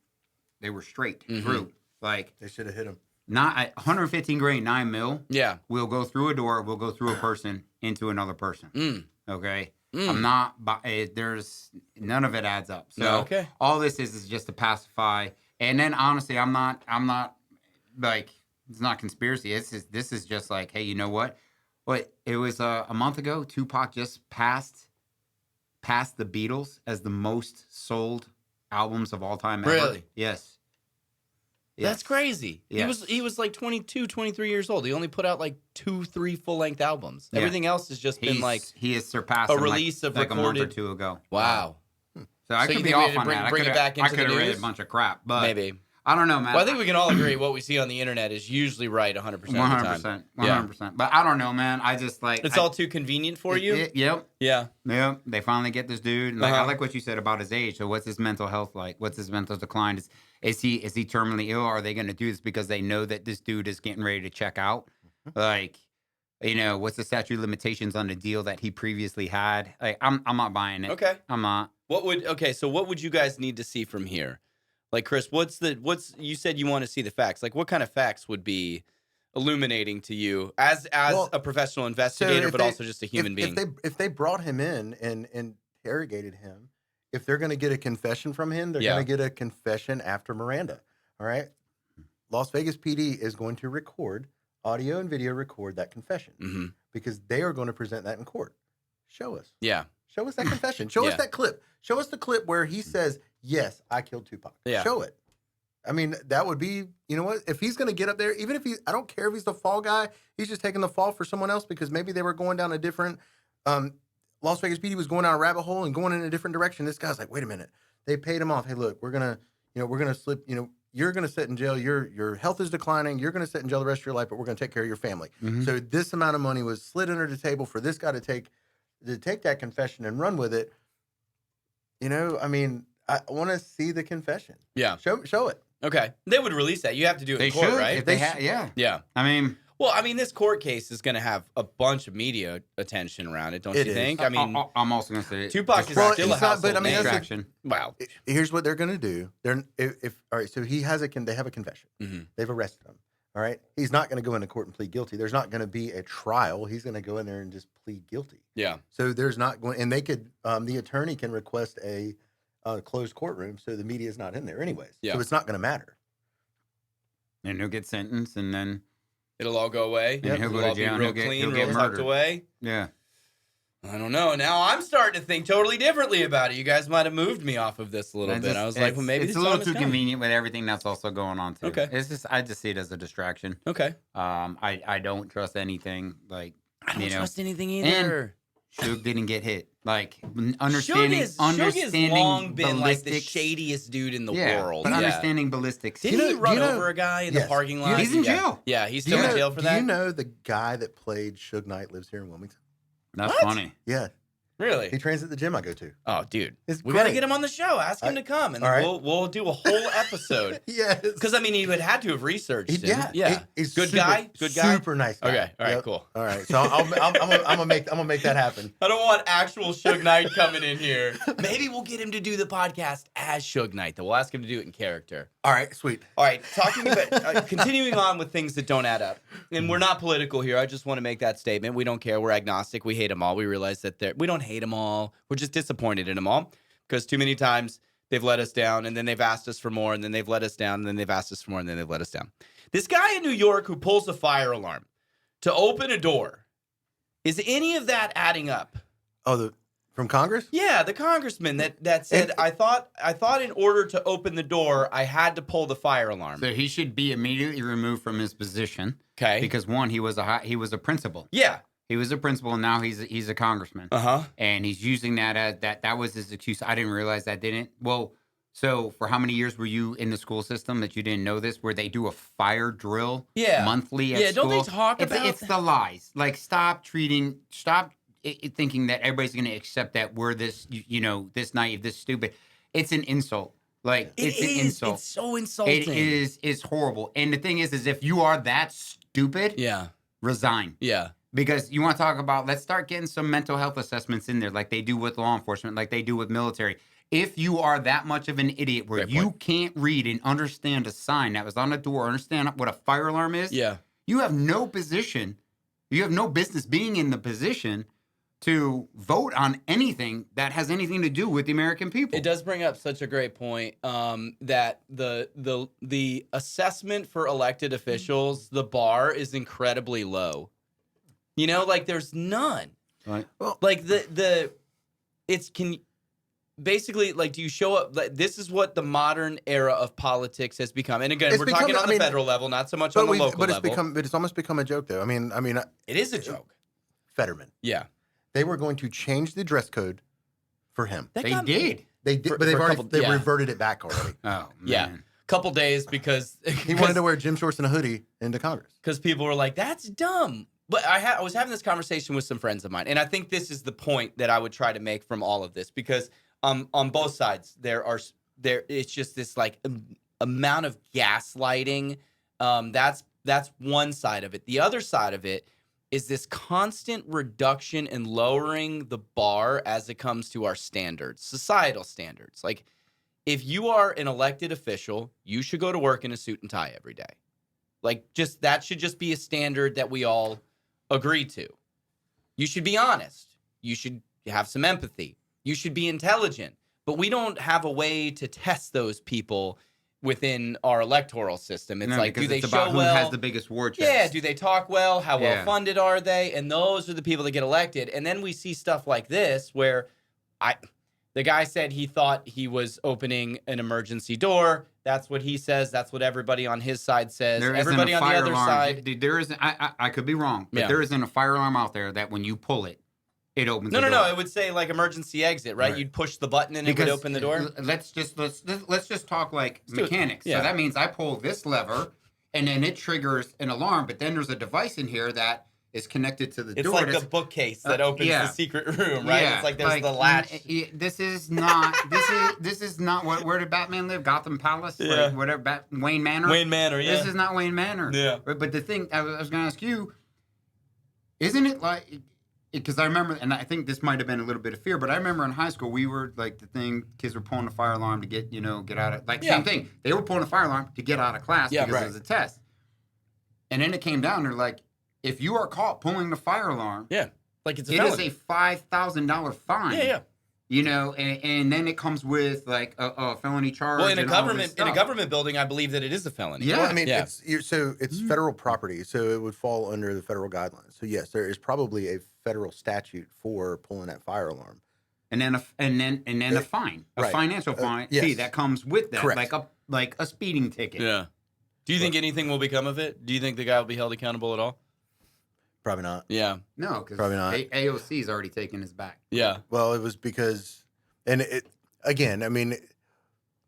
Speaker 3: Through. Like...
Speaker 2: They should have hit him.
Speaker 3: Not 115 grain, 9 mil.
Speaker 1: Yeah.
Speaker 3: We'll go through a door. We'll go through a person into another person. Okay. I'm not. There's none of it adds up. So all this is just to pacify. And then honestly, I'm not like, it's not conspiracy. This is just like, hey, you know what? Wait, it was a month ago. Tupac just passed the Beatles as the most sold albums of all time ever.
Speaker 1: Really?
Speaker 3: Yes.
Speaker 1: That's crazy.
Speaker 3: Yes.
Speaker 1: He was like 22, 23 years old. He only put out like 2-3 full-length albums. Yeah. Everything else has just been like
Speaker 3: he has surpassed
Speaker 1: a release of
Speaker 3: like
Speaker 1: recorded...
Speaker 3: a month or two ago.
Speaker 1: Wow.
Speaker 3: So I could be off on that.
Speaker 1: Bring it back into
Speaker 3: I could have read a bunch of crap, but
Speaker 1: maybe.
Speaker 3: I don't know, man.
Speaker 1: Well, I think we can all agree what we see on the internet is usually right 100% of the time.
Speaker 3: 100%. But I don't know, man. I just like...
Speaker 1: It's all too convenient for you?
Speaker 3: Yep.
Speaker 1: Yeah.
Speaker 3: Yep. They finally get this dude. And like, I like what you said about his age. So what's his mental health like? What's his mental decline? Is he terminally ill? Or are they going to do this because they know that this dude is getting ready to check out? Like, you know, what's the statute of limitations on the deal that he previously had? Like, I'm not buying it.
Speaker 1: Okay.
Speaker 3: I'm not.
Speaker 1: So what would you guys need to see from here? Like, Chris, you said you want to see the facts. Like, what kind of facts would be illuminating to you as a professional investigator, but also just a human being?
Speaker 2: If they brought him in and interrogated him, if they're going to get a confession from him, they're going to get a confession after Miranda. All right. Las Vegas PD is going to audio and video record that confession because they are going to present that in court. Show us.
Speaker 1: Yeah.
Speaker 2: Show us that confession. Show us that clip. Show us the clip where he says, yes, I killed Tupac.
Speaker 1: Yeah.
Speaker 2: Show it. I mean, that would be, you know what? If he's going to get up there, even if I don't care if he's the fall guy, he's just taking the fall for someone else because maybe they were going down a different, Las Vegas PD was going down a rabbit hole and going in a different direction. This guy's like, wait a minute. They paid him off. Hey, look, we're going to slip, you're going to sit in jail. Your health is declining. You're going to sit in jail the rest of your life, but we're going to take care of your family. So this amount of money was slid under the table for this guy to take that confession and run with it. I mean, I want to see the confession.
Speaker 1: Yeah.
Speaker 2: Show it.
Speaker 1: Okay. They would release that. You have to do it in court, right?
Speaker 3: If yeah. I mean...
Speaker 1: Well, I mean, this court case is going to have a bunch of media attention around it, don't you think? I mean...
Speaker 3: I'm also going to say...
Speaker 1: Tupac is still a household name.
Speaker 3: Distraction.
Speaker 1: Wow.
Speaker 2: Here's what they're going to do. All right, so they have a confession. They've arrested him. All right? He's not going to go into court and plead guilty. There's not going to be a trial. He's going to go in there and just plead guilty.
Speaker 1: Yeah.
Speaker 2: So there's not going... And they could... the attorney can request a closed courtroom so the media is not in there anyways.
Speaker 1: Yeah.
Speaker 2: So it's not going to matter.
Speaker 3: And he'll get sentenced and then...
Speaker 1: It'll all go away.
Speaker 3: And he'll go to jail and he'll get
Speaker 1: tucked
Speaker 3: murdered.
Speaker 1: away.
Speaker 3: Yeah.
Speaker 1: I don't know. Now I'm starting to think totally differently about it. You guys might have moved me off of this a little bit. I was like, well, maybe
Speaker 3: it's a little too convenient with everything that's also going on too.
Speaker 1: Okay.
Speaker 3: I just see it as a distraction.
Speaker 1: Okay.
Speaker 3: I don't trust anything like
Speaker 1: I don't trust anything either.
Speaker 3: Suge didn't get hit. Like understanding
Speaker 1: Suge has long been like the shadiest dude in the world.
Speaker 3: But understanding ballistics.
Speaker 1: Did he run over a guy in the parking lot?
Speaker 3: He's in jail.
Speaker 1: Yeah, he's still in jail for that.
Speaker 2: Do you know the guy that played Suge Knight lives here in Wilmington?
Speaker 3: That's funny.
Speaker 2: Yeah.
Speaker 1: Really?
Speaker 2: He trains at the gym I go to.
Speaker 1: Oh, dude.
Speaker 2: We
Speaker 1: got to get him on the show. Ask him to come, and we'll do a whole episode.
Speaker 2: Yes.
Speaker 1: Because, I mean, he would have to have researched him.
Speaker 2: Yeah. He's
Speaker 1: good guy? Good guy?
Speaker 2: Super nice guy.
Speaker 1: Okay. All right, cool.
Speaker 2: All right. So I'm gonna make that happen.
Speaker 1: I don't want actual Suge Knight coming in here. Maybe we'll get him to do the podcast as Suge Knight, though. We'll ask him to do it in character.
Speaker 2: All right, sweet.
Speaker 1: All right, talking about continuing on with things that don't add up, and we're not political here. I just want to make that statement. We don't care. We're agnostic. We hate them all. We realize that we don't hate them all. We're just disappointed in them all because too many times they've let us down, and then they've asked us for more, and then they've let us down, and then they've asked us for more, and then they've let us down. This guy in New York who pulls a fire alarm to open a door, is any of that adding up?
Speaker 2: Oh, from Congress?
Speaker 1: Yeah, the congressman that said, I thought in order to open the door, I had to pull the fire alarm.
Speaker 3: So he should be immediately removed from his position.
Speaker 1: Okay.
Speaker 3: Because one, he was a principal.
Speaker 1: Yeah.
Speaker 3: He was a principal, and now he's a congressman. And he's using that as that was his excuse. I didn't realize that didn't. Well, so for how many years were you in the school system that you didn't know this, where they do a fire drill monthly at school?
Speaker 1: Don't they talk about
Speaker 3: it's the lies. Like, stop thinking that everybody's going to accept that we're this, this naive, this stupid. It's an insult. Like, it's an insult.
Speaker 1: It's so insulting.
Speaker 3: It's horrible. And the thing is if you are that stupid, resign.
Speaker 1: Yeah.
Speaker 3: Because you want to talk about, let's start getting some mental health assessments in there like they do with law enforcement, like they do with military. If you are that much of an idiot where you can't read and understand a sign that was on the door, understand what a fire alarm is, you have no position, you have no business being in the position to vote on anything that has anything to do with the American people.
Speaker 1: It does bring up such a great point that the assessment for elected officials, the bar is incredibly low. You know, like there's none.
Speaker 3: Right.
Speaker 1: Well, like basically, like, do you show up? Like, this is what the modern era of politics has become. And again, we're talking on the federal level, not so much on the local level.
Speaker 2: But it's almost become a joke, though. I mean,
Speaker 1: it is a joke.
Speaker 2: Fetterman.
Speaker 1: Yeah,
Speaker 2: they were going to change the dress code for him.
Speaker 3: They did.
Speaker 2: They did, but they've reverted it back already.
Speaker 3: Oh, man.
Speaker 1: Yeah. Couple days because
Speaker 2: he wanted to wear gym shorts and a hoodie into Congress.
Speaker 1: Because people were like, "That's dumb." But I was having this conversation with some friends of mine, and I think this is the point that I would try to make from all of this, because on both sides it's just this like amount of gaslighting. That's one side of it. The other side of it is this constant reduction and lowering the bar as it comes to our standards, societal standards. Like, if you are an elected official, you should go to work in a suit and tie every day. Like, just that should just be a standard that we all agree to. You should be honest. You should have some empathy. You should be intelligent. But we don't have a way to test those people within our electoral system. It's like, do they show well? Who has
Speaker 3: the biggest war chest?
Speaker 1: Yeah, do they talk well? How well funded are they? And those are the people that get elected. And then we see stuff like this where the guy said he thought he was opening an emergency door. That's what he says. That's what everybody on his side says. Everybody on the other side.
Speaker 3: There isn't. I could be wrong, but there isn't a fire alarm out there that when you pull it, it opens.
Speaker 1: No,
Speaker 3: the door.
Speaker 1: It would say like emergency exit, right? You'd push the button and it would open the door.
Speaker 3: Let's just talk like mechanics.
Speaker 1: Yeah.
Speaker 3: So that means I pull this lever, and then it triggers an alarm. But then there's a device in here that is connected to the door.
Speaker 1: It's like the bookcase that opens the secret room, right?
Speaker 3: Yeah,
Speaker 1: it's like there's the latch.
Speaker 3: This is not. This is not where did Batman live? Gotham Palace,
Speaker 1: yeah.
Speaker 3: Like whatever. Wayne Manor.
Speaker 1: Wayne Manor. Yeah.
Speaker 3: This is not Wayne Manor.
Speaker 1: Yeah.
Speaker 3: But the thing I was going to ask you, isn't it like? Because I remember, and I think this might have been a little bit of fear, but I remember in high school we were like kids were pulling the fire alarm to get out of same thing. They were pulling the fire alarm to get out of class because it was a test. And then it came down. They're like, if you are caught pulling the fire alarm,
Speaker 1: like it's a felony.
Speaker 3: It is a $5,000 fine.
Speaker 1: Yeah.
Speaker 3: And then it comes with like a felony charge.
Speaker 1: Well, in a government building, I believe that it is a felony.
Speaker 2: Yeah, well, I mean, it's federal property, so it would fall under the federal guidelines. So yes, there is probably a federal statute for pulling that fire alarm.
Speaker 3: And then a fine, a financial fine fee that comes with that,
Speaker 2: correct.
Speaker 3: like a speeding ticket.
Speaker 1: Yeah. Do you think anything will become of it? Do you think the guy will be held accountable at all?
Speaker 2: Probably not.
Speaker 1: Yeah.
Speaker 3: No, because
Speaker 2: probably not.
Speaker 3: AOC's already taken his back.
Speaker 1: Yeah.
Speaker 2: Well, it was because, and it again, I mean,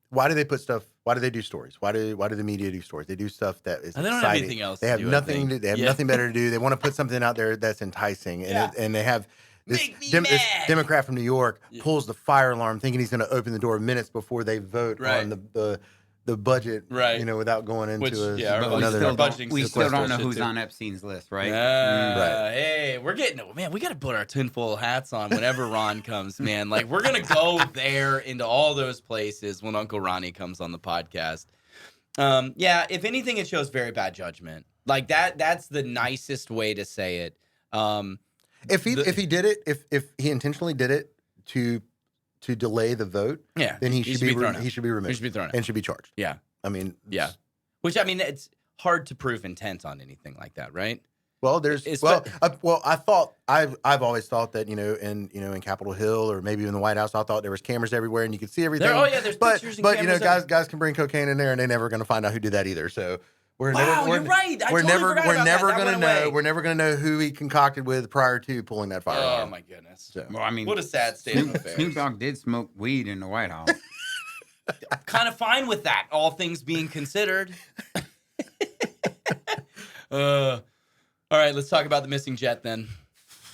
Speaker 2: why do they put stuff? Why do they do stories? Why do the media do stories? They do stuff that is
Speaker 1: they don't
Speaker 2: exciting.
Speaker 1: have anything else.
Speaker 2: They have nothing. They have nothing better to do. They want to put something out there that's enticing, and they have this Democrat from New York pulls the fire alarm, thinking he's going to open the door minutes before they vote on the budget, without going into another
Speaker 3: budgeting. We still don't know who's on Epstein's list, right?
Speaker 1: Right. Hey, we got to put our tinfoil hats on whenever Ron comes, man. Like, we're going to go there into all those places when Uncle Ronnie comes on the podcast. If anything, it shows very bad judgment. Like, that's the nicest way to say it.
Speaker 2: If he did it, if he intentionally did it to delay the vote, then he should be removed. He should be thrown out and should be charged.
Speaker 1: Yeah,
Speaker 2: I mean,
Speaker 1: which I mean, it's hard to prove intent on anything like that, right?
Speaker 2: Well, I've always thought that in Capitol Hill or maybe in the White House, I thought there was cameras everywhere and you could see everything.
Speaker 1: There's pictures and cameras.
Speaker 2: Guys can bring cocaine in there and they're never going to find out who did that either. So.
Speaker 1: You're right. We're never
Speaker 2: gonna know who he concocted with prior to pulling that fire alarm.
Speaker 1: Oh my goodness!
Speaker 2: So.
Speaker 3: Well, I mean,
Speaker 1: what a sad state of affairs.
Speaker 3: Snoop Dogg did smoke weed in the White House.
Speaker 1: I'm kind of fine with that, all things being considered. All right, let's talk about the missing jet then.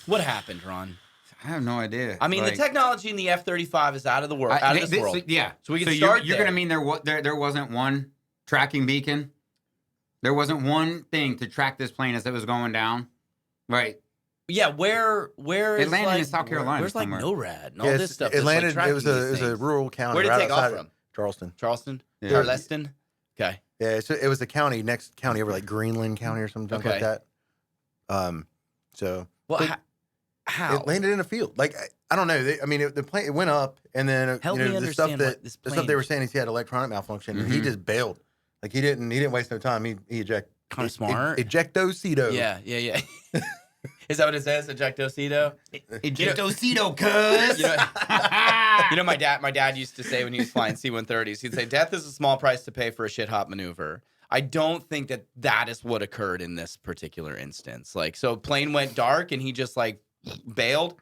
Speaker 1: What happened, Ron?
Speaker 3: I have no idea.
Speaker 1: I mean, the technology in the F-35 is out of the world. Out of this world.
Speaker 3: Yeah.
Speaker 1: So we can start.
Speaker 3: You're gonna mean there wasn't one tracking beacon? There wasn't one thing to track this plane as it was going down, right?
Speaker 1: Yeah, where
Speaker 3: it landed in South Carolina?
Speaker 1: Where's
Speaker 3: somewhere.
Speaker 1: like NORAD and all this stuff?
Speaker 2: It landed. It was a rural county.
Speaker 1: Where did it take off from?
Speaker 2: Charleston.
Speaker 1: Yeah. Charleston. Okay.
Speaker 2: Yeah, so it was the next county over, like Greenland County or something like that. How it landed in a field? Like I don't know. The plane it went up, and then the stuff they were saying is he had electronic malfunction, and he just bailed. Like he didn't waste no time. He
Speaker 1: kind of smart.
Speaker 2: Ejectocito.
Speaker 1: Yeah. Is that what it says? Ejectocito?
Speaker 3: Ejectocito, cuz.
Speaker 1: My dad used to say when he was flying C-130s, he'd say, death is a small price to pay for a shit hot maneuver. I don't think that is what occurred in this particular instance. Like, so plane went dark and he just like bailed.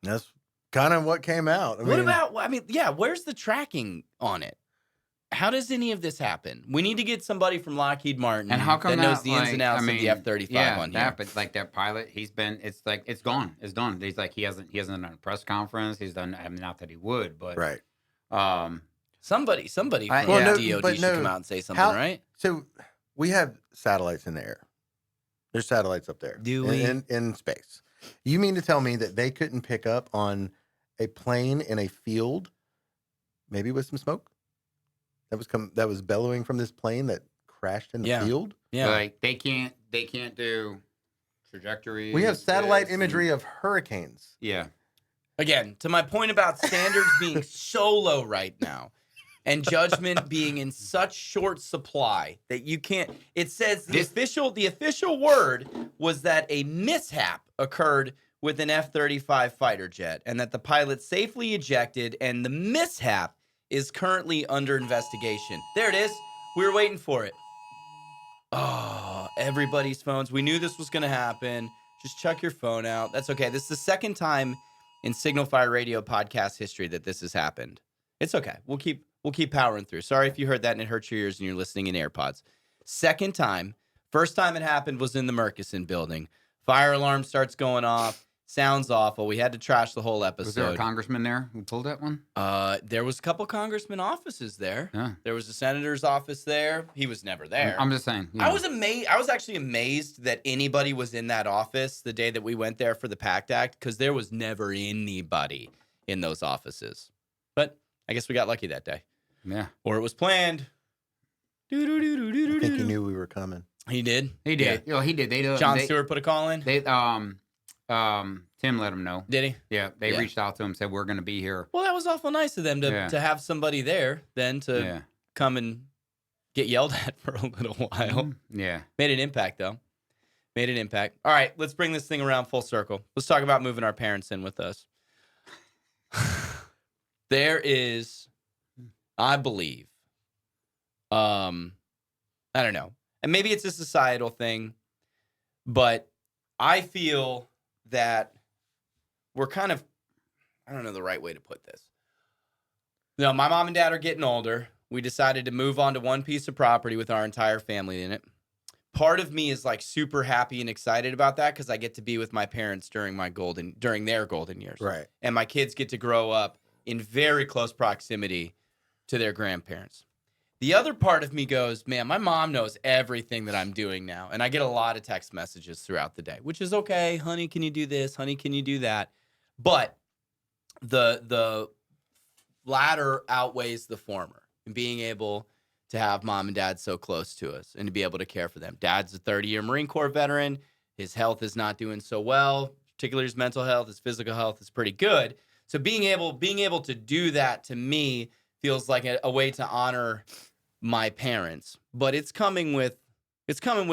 Speaker 2: That's kind of what came out.
Speaker 1: Where's the tracking on it? How does any of this happen? We need to get somebody from Lockheed Martin
Speaker 3: and how come
Speaker 1: that knows the ins and outs of the F-35 on here.
Speaker 3: But like that pilot, it's gone. It's done. He's like, he hasn't done a press conference. He's done, not that he would, but
Speaker 2: right.
Speaker 1: Somebody from DOD should come out and say something, right?
Speaker 2: So we have satellites in the air. There's satellites up there.
Speaker 1: Do we?
Speaker 2: In space. You mean to tell me that they couldn't pick up on a plane in a field, maybe with some smoke? That was bellowing from this plane that crashed in the field?
Speaker 3: Yeah. Like they can't do trajectory.
Speaker 2: We have satellite imagery of hurricanes.
Speaker 3: Yeah.
Speaker 1: Again, to my point about standards being so low right now and judgment being in such short supply that you can't. It says the official word was that a mishap occurred with an F-35 fighter jet and that the pilot safely ejected, and the mishap is currently under investigation. There it is. We were waiting for it. Oh, everybody's phones. We knew this was going to happen. Just chuck your phone out. That's okay. This is the second time in Signal Fire Radio podcast history that this has happened. It's okay. We'll keep powering through. Sorry if you heard that and it hurt your ears and you're listening in AirPods. Second time. First time it happened was in the Murkison building. Fire alarm starts going off. Sounds awful. We had to trash the whole episode.
Speaker 3: Was there a congressman there who pulled that one?
Speaker 1: There was a couple congressman offices there.
Speaker 3: Yeah.
Speaker 1: There was a senator's office there. He was never there.
Speaker 3: I'm just saying.
Speaker 1: I was amazed. I was actually amazed that anybody was in that office the day that we went there for the PACT Act, because there was never anybody in those offices. But I guess we got lucky that day.
Speaker 3: Yeah.
Speaker 1: Or it was planned.
Speaker 2: I think he knew we were coming.
Speaker 1: He did?
Speaker 3: He did.
Speaker 1: Yeah.
Speaker 3: He did.
Speaker 1: John Stewart put a call in?
Speaker 3: Tim let him know.
Speaker 1: Did he?
Speaker 3: Yeah, they reached out to him, said we're going to be here.
Speaker 1: Well, that was awful nice of them to have somebody there then to come and get yelled at for a little while.
Speaker 3: Yeah.
Speaker 1: Made an impact, though. Made an impact. All right, let's bring this thing around full circle. Let's talk about moving our parents in with us. There is, I believe, I don't know, and maybe it's a societal thing, but I feel that we're kind of, I don't know the right way to put this. No, my mom and dad are getting older. We decided to move on to one piece of property with our entire family in it. Part of me is like super happy and excited about that because I get to be with my parents during their golden years.
Speaker 2: Right.
Speaker 1: And my kids get to grow up in very close proximity to their grandparents. The other part of me goes, man, my mom knows everything that I'm doing now. And I get a lot of text messages throughout the day, which is okay. Honey, can you do this? Honey, can you do that? But the latter outweighs the former. And being able to have mom and dad so close to us and to be able to care for them. Dad's a 30-year Marine Corps veteran. His health is not doing so well, particularly his mental health. His physical health is pretty good. So being able to do that to me feels like a way to honor my parents. But it's coming with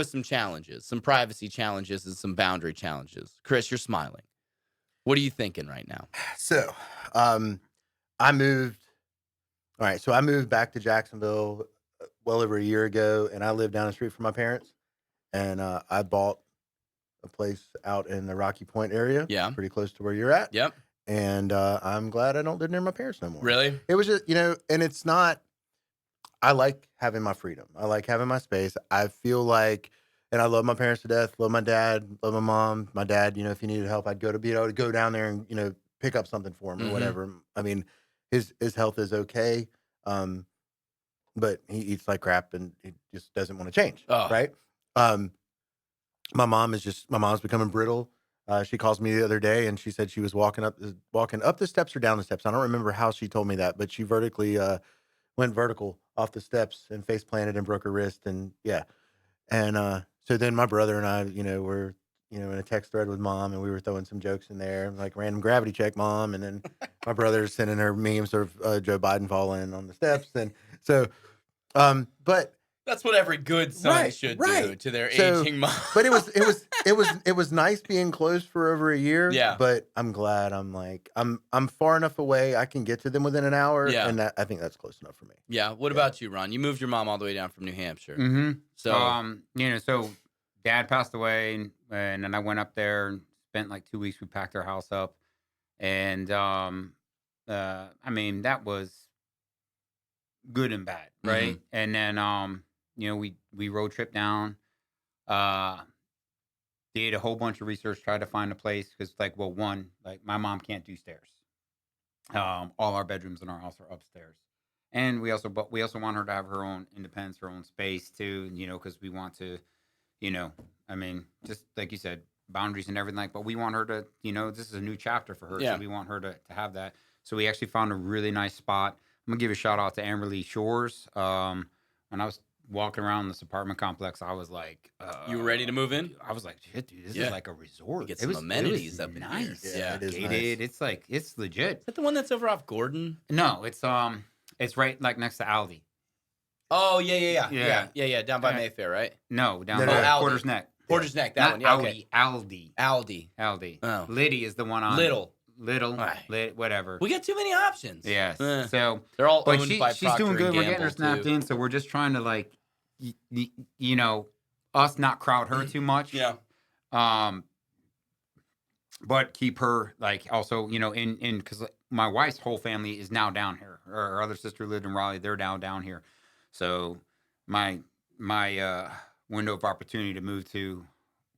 Speaker 1: some challenges, some privacy challenges and some boundary challenges. Chris, you're smiling. What are you thinking right now?
Speaker 2: So, I moved back to Jacksonville well over a year ago, and I lived down the street from my parents. And I bought a place out in the Rocky Point area.
Speaker 1: Yeah.
Speaker 2: Pretty close to where you're at.
Speaker 1: Yep.
Speaker 2: And I'm glad I don't live near my parents no more.
Speaker 1: Really?
Speaker 2: It was just, and it's not, I like having my freedom. I like having my space. I feel like, and I love my parents to death, love my dad, love my mom. My dad, if he needed help, I'd be able to go down there and, pick up something for him or whatever. I mean, his health is okay. But he eats like crap and he just doesn't want to change.
Speaker 1: Oh.
Speaker 2: Right. My mom's becoming brittle. She calls me the other day and she said she was walking up the steps or down the steps. I don't remember how she told me that, but she went vertical off the steps and face planted and broke her wrist. And yeah. And, so then my brother and I, were, in a text thread with mom and we were throwing some jokes in there, like random gravity check mom. And then my brother's sending her memes of Joe Biden falling on the steps. And so, but
Speaker 1: That's what every good son should do to their aging mom.
Speaker 2: But it was nice being closed for over a year.
Speaker 1: Yeah.
Speaker 2: But I'm glad I'm far enough away. I can get to them within an hour.
Speaker 1: Yeah.
Speaker 2: And I think that's close enough for me.
Speaker 1: Yeah. What about you, Ron? You moved your mom all the way down from New Hampshire.
Speaker 3: Mm-hmm.
Speaker 1: So,
Speaker 3: so Dad passed away, and then I went up there and spent like 2 weeks. We packed our house up, and I mean, that was good and bad, right?
Speaker 1: Mm-hmm.
Speaker 3: And then we road trip down, did a whole bunch of research, tried to find a place because one, my mom can't do stairs. All our bedrooms in our house are upstairs, and we also want her to have her own independence, her own space too, because we want to, I mean, just like you said, boundaries and everything but we want her to, this is a new chapter for her. So we want her to have that. So we actually found a really nice spot. I'm gonna give a shout out to Amberley Shores. When I was walking around this apartment complex, I was like,
Speaker 1: you were ready to move in?
Speaker 3: I was like, shit, dude, this is like a resort.
Speaker 1: Get some amenities up in
Speaker 3: nice.
Speaker 1: Here. Yeah,
Speaker 2: it is
Speaker 3: gated.
Speaker 2: nice.
Speaker 3: It's legit.
Speaker 1: Is that the one that's over off Gordon?
Speaker 3: No, it's right next to Aldi.
Speaker 1: Oh yeah. Down by Mayfair, right?
Speaker 3: No, down
Speaker 2: No,
Speaker 3: by
Speaker 1: Aldi.
Speaker 3: Porter's Neck.
Speaker 1: Porter's Neck, that
Speaker 3: Not
Speaker 1: one. Yeah,
Speaker 3: Aldi.
Speaker 1: okay.
Speaker 3: Aldi.
Speaker 1: Oh.
Speaker 3: Liddy is the one on
Speaker 1: Little,
Speaker 3: whatever.
Speaker 1: We got too many options.
Speaker 3: Yes. So
Speaker 1: they're all
Speaker 3: but
Speaker 1: owned by
Speaker 3: she's
Speaker 1: Procter
Speaker 3: doing good.
Speaker 1: and
Speaker 3: We're getting her
Speaker 1: Gamble,
Speaker 3: snapped
Speaker 1: too.
Speaker 3: in, so we're just trying to us not crowd her too much.
Speaker 1: Yeah.
Speaker 3: But keep her also in because my wife's whole family is now down here. Her other sister lived in Raleigh. They're down here. So my window of opportunity to move to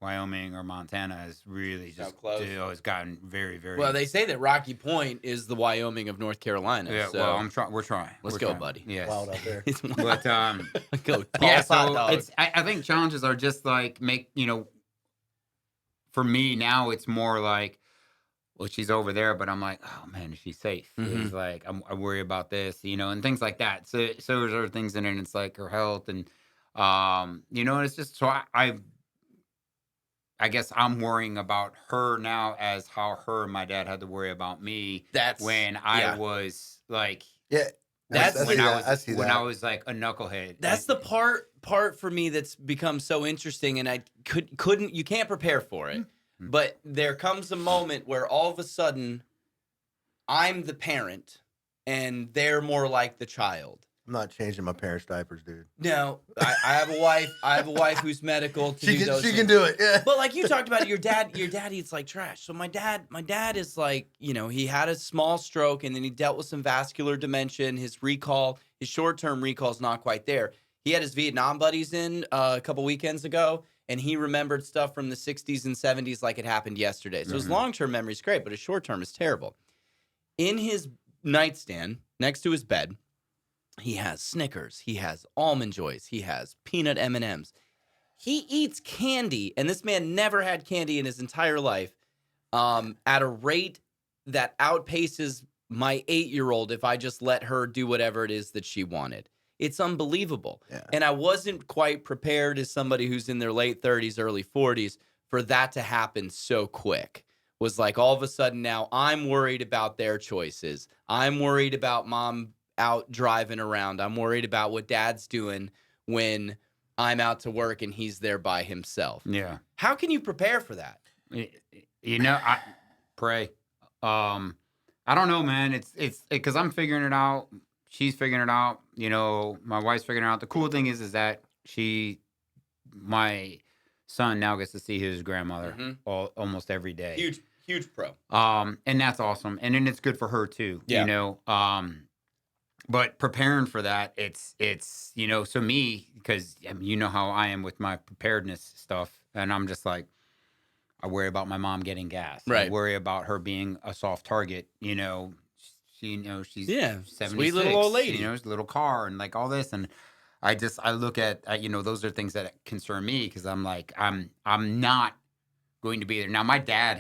Speaker 3: Wyoming or Montana is really just
Speaker 1: close.
Speaker 3: It's gotten very, very
Speaker 1: Well, they say that Rocky Point is the Wyoming of North Carolina.
Speaker 3: Yeah,
Speaker 1: so
Speaker 3: well, we're trying.
Speaker 1: Let's
Speaker 3: We're
Speaker 1: go,
Speaker 3: trying.
Speaker 1: buddy.
Speaker 3: Yes.
Speaker 2: Wild out there.
Speaker 3: But
Speaker 1: go.
Speaker 3: yeah,
Speaker 1: Paul's hot
Speaker 3: so
Speaker 1: dog.
Speaker 3: I think challenges are just for me now it's more like, well, she's over there, but I'm like, oh man, is she safe?
Speaker 1: Mhm.
Speaker 3: It's like I worry about this, and things like that. So there's other things in it. And it's like her health, and and it's just so I guess I'm worrying about her now as how her and my dad had to worry about me.
Speaker 1: That's
Speaker 3: when I was like,
Speaker 2: Yeah.
Speaker 1: That's
Speaker 3: when
Speaker 2: I see
Speaker 3: when
Speaker 2: that.
Speaker 3: I was like a knucklehead.
Speaker 1: That's the part for me that's become so interesting, and I couldn't. You can't prepare for it, but there comes a moment where all of a sudden, I'm the parent, and they're more like the child.
Speaker 2: I'm not changing my parents' diapers, dude.
Speaker 1: No, I have a wife. I have a wife who's medical to do those
Speaker 2: She
Speaker 1: things.
Speaker 2: can do it. Yeah.
Speaker 1: But like you talked about, your dad eats like trash. So my dad is like, he had a small stroke and then he dealt with some vascular dementia. His short-term recall is not quite there. He had his Vietnam buddies in a couple weekends ago, and he remembered stuff from the 60s and 70s like it happened yesterday. So his long-term memory is great, but his short-term is terrible. In his nightstand next to his bed, he has Snickers, he has Almond Joys, he has peanut M&Ms. He eats candy, and this man never had candy in his entire life, at a rate that outpaces my 8-year-old if I just let her do whatever it is that she wanted. It's unbelievable.
Speaker 2: Yeah.
Speaker 1: And I wasn't quite prepared as somebody who's in their late 30s, early 40s for that to happen so quick. Was like all of a sudden now I'm worried about their choices. I'm worried about mom out driving around. I'm worried about what dad's doing when I'm out to work and he's there by himself.
Speaker 3: Yeah.
Speaker 1: How can you prepare for that?
Speaker 3: I pray. I don't know, man. It's because I'm figuring it out. She's figuring it out. My wife's figuring it out. The cool thing is that my son now gets to see his grandmother almost every day.
Speaker 1: Huge pro.
Speaker 3: And that's awesome. And then it's good for her too.
Speaker 1: Yeah.
Speaker 3: But preparing for that, it's so me, because you know how I am with my preparedness stuff, and I'm just like, I worry about my mom getting gas.
Speaker 1: Right.
Speaker 3: I worry about her being a soft target. She's 76,
Speaker 1: sweet little old lady.
Speaker 3: She's a little car and like all this, and I look at those are things that concern me, because I'm like I'm not going to be there. Now my dad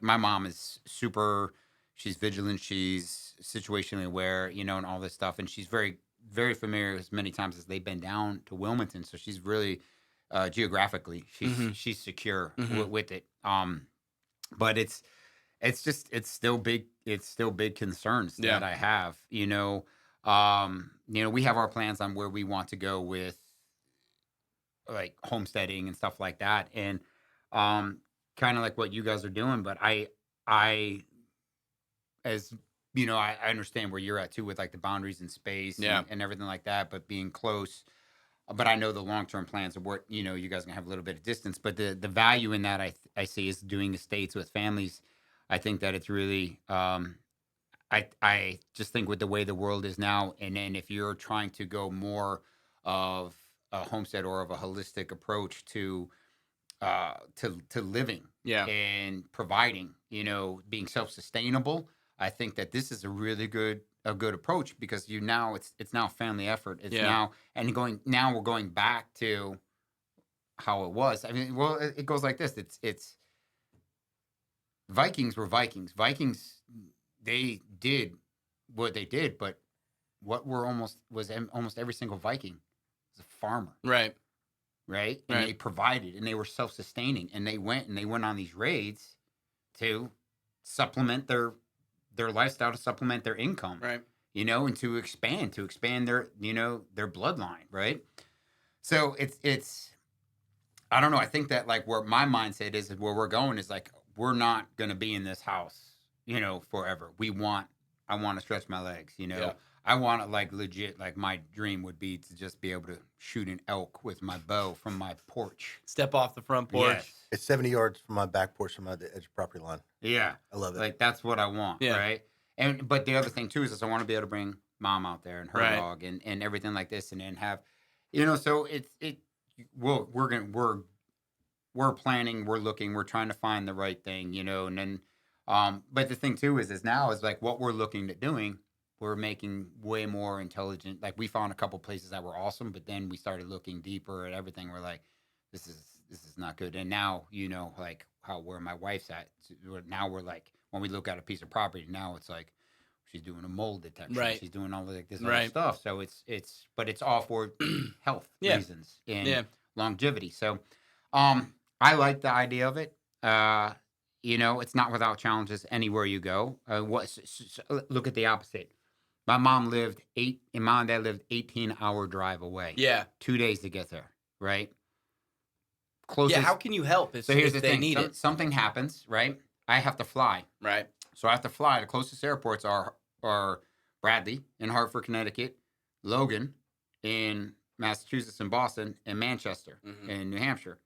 Speaker 3: my mom is super. She's vigilant. She's situationally aware, and all this stuff. And she's very, very familiar as many times as they've been down to Wilmington. So she's really, geographically, she's secure with it. But it's still big. It's still big concerns that I have, we have our plans on where we want to go with like homesteading and stuff like that. And kind of like what you guys are doing. But I, as you know, I understand where you're at too with like the boundaries and space and everything like that, but being close. But I know the long-term plans of what, you know, you guys are gonna have a little bit of distance, but the value in that I see is doing estates with families. I think that it's really, I just think with the way the world is now, and then if you're trying to go more of a homestead or of a holistic approach to living and providing, you know, being self-sustainable, I think that this is a really good approach because it's now family effort. It's now we're going back to how it was. I mean, well, it goes like this. It's Vikings were Vikings. Vikings, they did what they did, but what almost every single Viking was a farmer.
Speaker 1: Right.
Speaker 3: Right. And they provided and they were self-sustaining and they went on these raids to supplement their lifestyle, to supplement their income.
Speaker 1: Right.
Speaker 3: You know, and to expand their, you know, their bloodline. Right. So it's I don't know. I think that like where my mindset is where we're going is like, we're not going to be in this house, you know, forever. I want to stretch my legs, you know. I want to like legit, like my dream would be to just be able to shoot an elk with my bow from my porch.
Speaker 1: Step off the front porch.
Speaker 3: Yes.
Speaker 2: It's 70 yards from my back porch from my edge of property line.
Speaker 3: Yeah.
Speaker 2: I love it.
Speaker 3: Like that's what I want, right? But the other thing too is I want to be able to bring mom out there and her dog and everything like this and then have, you know, so we're planning, we're looking, we're trying to find the right thing, you know, and then, but the thing too is now is like what we're looking at doing, we're making way more intelligent. Like we found a couple places that were awesome, but then we started looking deeper at everything. We're like, this is not good. And now, you know, like where my wife's at, now we're like, when we look at a piece of property, now it's like, she's doing a mold detection.
Speaker 1: Right.
Speaker 3: She's doing all like this other stuff. So but it's all for health reasons and longevity. So, I like the idea of it. You know, it's not without challenges anywhere you go. Look at the opposite. My mom and dad lived 18-hour drive away. Yeah. 2 days to get there, right? Closest.
Speaker 1: Yeah, how can you help if
Speaker 3: here's the
Speaker 1: they
Speaker 3: thing.
Speaker 1: need it?
Speaker 3: Something happens, right? I have to fly.
Speaker 1: Right.
Speaker 3: So I have to fly. The closest airports are Bradley in Hartford, Connecticut, Logan in Massachusetts and Boston, and Manchester in New Hampshire.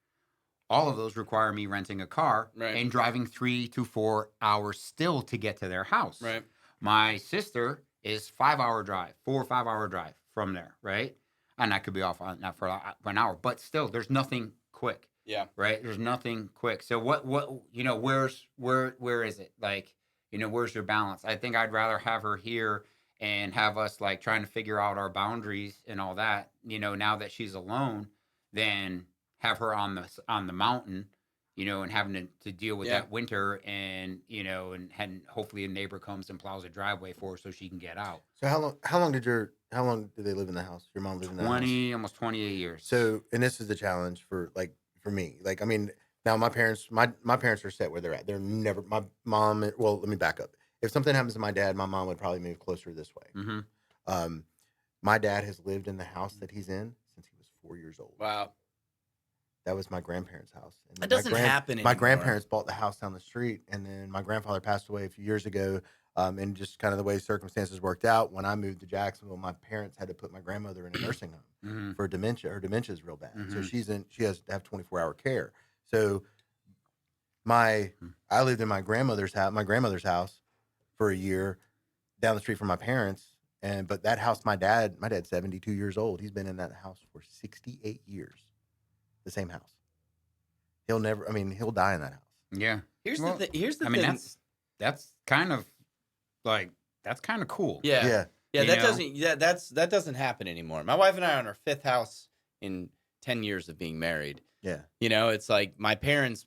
Speaker 3: All of those require me renting a car and driving 3 to 4 hours still to get to their house. Right. My sister is 4 or 5 hour drive from there, right? And I could be off on that for an hour, but still, there's nothing quick. Yeah. Right. There's nothing quick. So what you know, where is it? Like, you know, where's your balance? I think I'd rather have her here and have us like trying to figure out our boundaries and all that, you know, now that she's alone, than have her on the mountain, you know, and having to deal with that winter and, you know, and hopefully a neighbor comes and plows a driveway for her so she can get out.
Speaker 2: So how long did they live in the house? Your mom lived in the house?
Speaker 3: Almost 28 years.
Speaker 2: So, and this is the challenge for me. Like, I mean, now my parents are set where they're at. They're never, my mom, well, let me back up. If something happens to my dad, my mom would probably move closer this way. Mm-hmm. My dad has lived in the house that he's in since he was 4 years old. Wow. That was my grandparents' house. And
Speaker 1: that doesn't happen anymore.
Speaker 2: My grandparents bought the house down the street, and then my grandfather passed away a few years ago. And just kind of the way circumstances worked out, when I moved to Jacksonville, my parents had to put my grandmother in a nursing home for dementia. Her dementia is real bad, so she has to have 24-hour care. So I lived in my grandmother's house for a year down the street from my parents. But that house, my dad's 72 years old. He's been in that house for 68 years. The same house. He'll die in that house.
Speaker 3: Yeah.
Speaker 1: Here's the thing.
Speaker 3: I mean, that's kind of like, that's kind of cool.
Speaker 1: Yeah. That doesn't happen anymore. My wife and I are on our 5th house in 10 years of being married. Yeah. You know, it's like my parents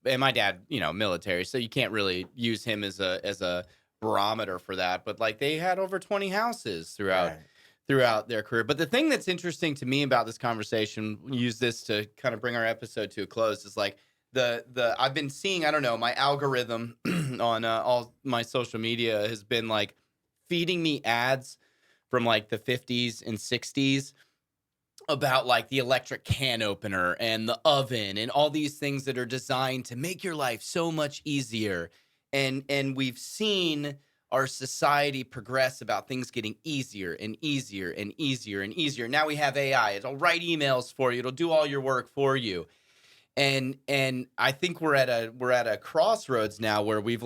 Speaker 1: and my dad, you know, military, so you can't really use him as a barometer for that. But like they had over 20 houses throughout their career. But the thing that's interesting to me about this conversation, use this to kind of bring our episode to a close, is like the I've been seeing, I don't know, my algorithm on all my social media has been like feeding me ads from like the 50s and 60s about like the electric can opener and the oven and all these things that are designed to make your life so much easier. And we've seen our society progress about things getting easier and easier and easier and easier. Now we have AI. It'll write emails for you. It'll do all your work for you. And I think we're at a crossroads now where we've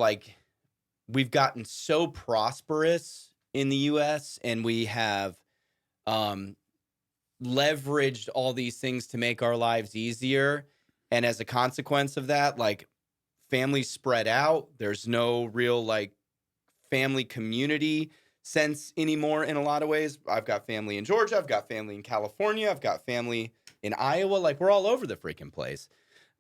Speaker 1: gotten so prosperous in the US, and we have leveraged all these things to make our lives easier. And as a consequence of that, like, families spread out. There's no real like family community sense anymore in a lot of ways. I've got family in Georgia. I've got family in California. I've got family in Iowa. Like, we're all over the freaking place.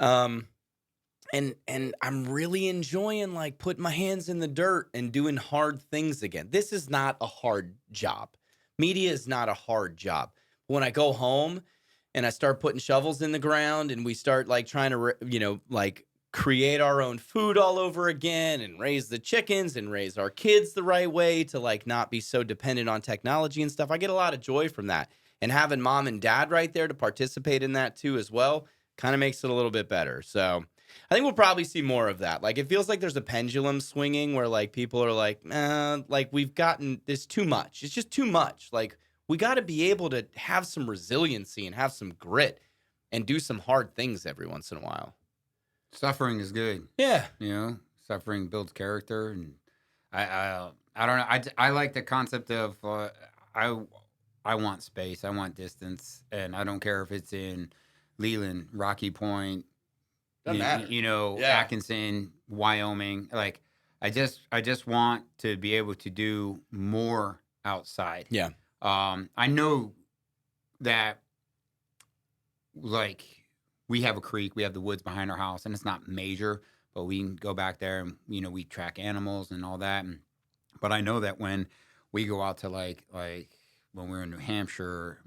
Speaker 1: And I'm really enjoying like putting my hands in the dirt and doing hard things again. This is not a hard job. Media is not a hard job. When I go home and I start putting shovels in the ground and we start like trying to, like create our own food all over again and raise the chickens and raise our kids the right way to like not be so dependent on technology and stuff, I get a lot of joy from that. And having mom and dad right there to participate in that too as well kind of makes it a little bit better. So I think we'll probably see more of that. Like, it feels like there's a pendulum swinging where like people are like, like we've gotten this too much. It's just too much. Like, we got to be able to have some resiliency and have some grit and do some hard things every once in a while.
Speaker 3: Suffering is good.
Speaker 1: Yeah.
Speaker 3: Suffering builds character. And I don't know. I like the concept of, I want space. I want distance. And I don't care if it's in Leland, Rocky Point,
Speaker 1: Doesn't matter.
Speaker 3: Atkinson, Wyoming. Like, I just want to be able to do more outside.
Speaker 1: Yeah.
Speaker 3: I know that, like, we have a creek, we have the woods behind our house, and it's not major, but we can go back there and, we track animals and all that. But I know that when we go out to like when we're in New Hampshire,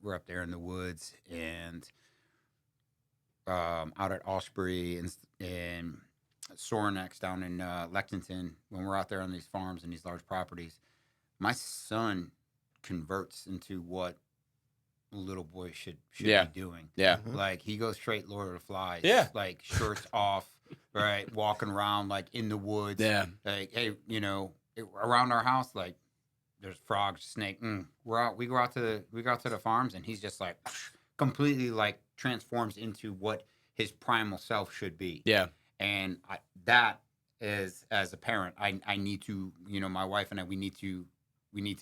Speaker 3: we're up there in the woods and out at Osprey and Soronex down in Lexington, when we're out there on these farms and these large properties, my son converts into what a little boy should be doing.
Speaker 1: Yeah.
Speaker 3: Like, he goes straight Lord of the Flies.
Speaker 1: Yeah.
Speaker 3: Like, shirts off, right? Walking around like in the woods.
Speaker 1: Yeah.
Speaker 3: Like, hey, around our house, like, there's frogs, snake. We're out. We go out to the farms, and he's just like completely like transforms into what his primal self should be. Yeah. And that is, as a parent, I need to, my wife and I, we need to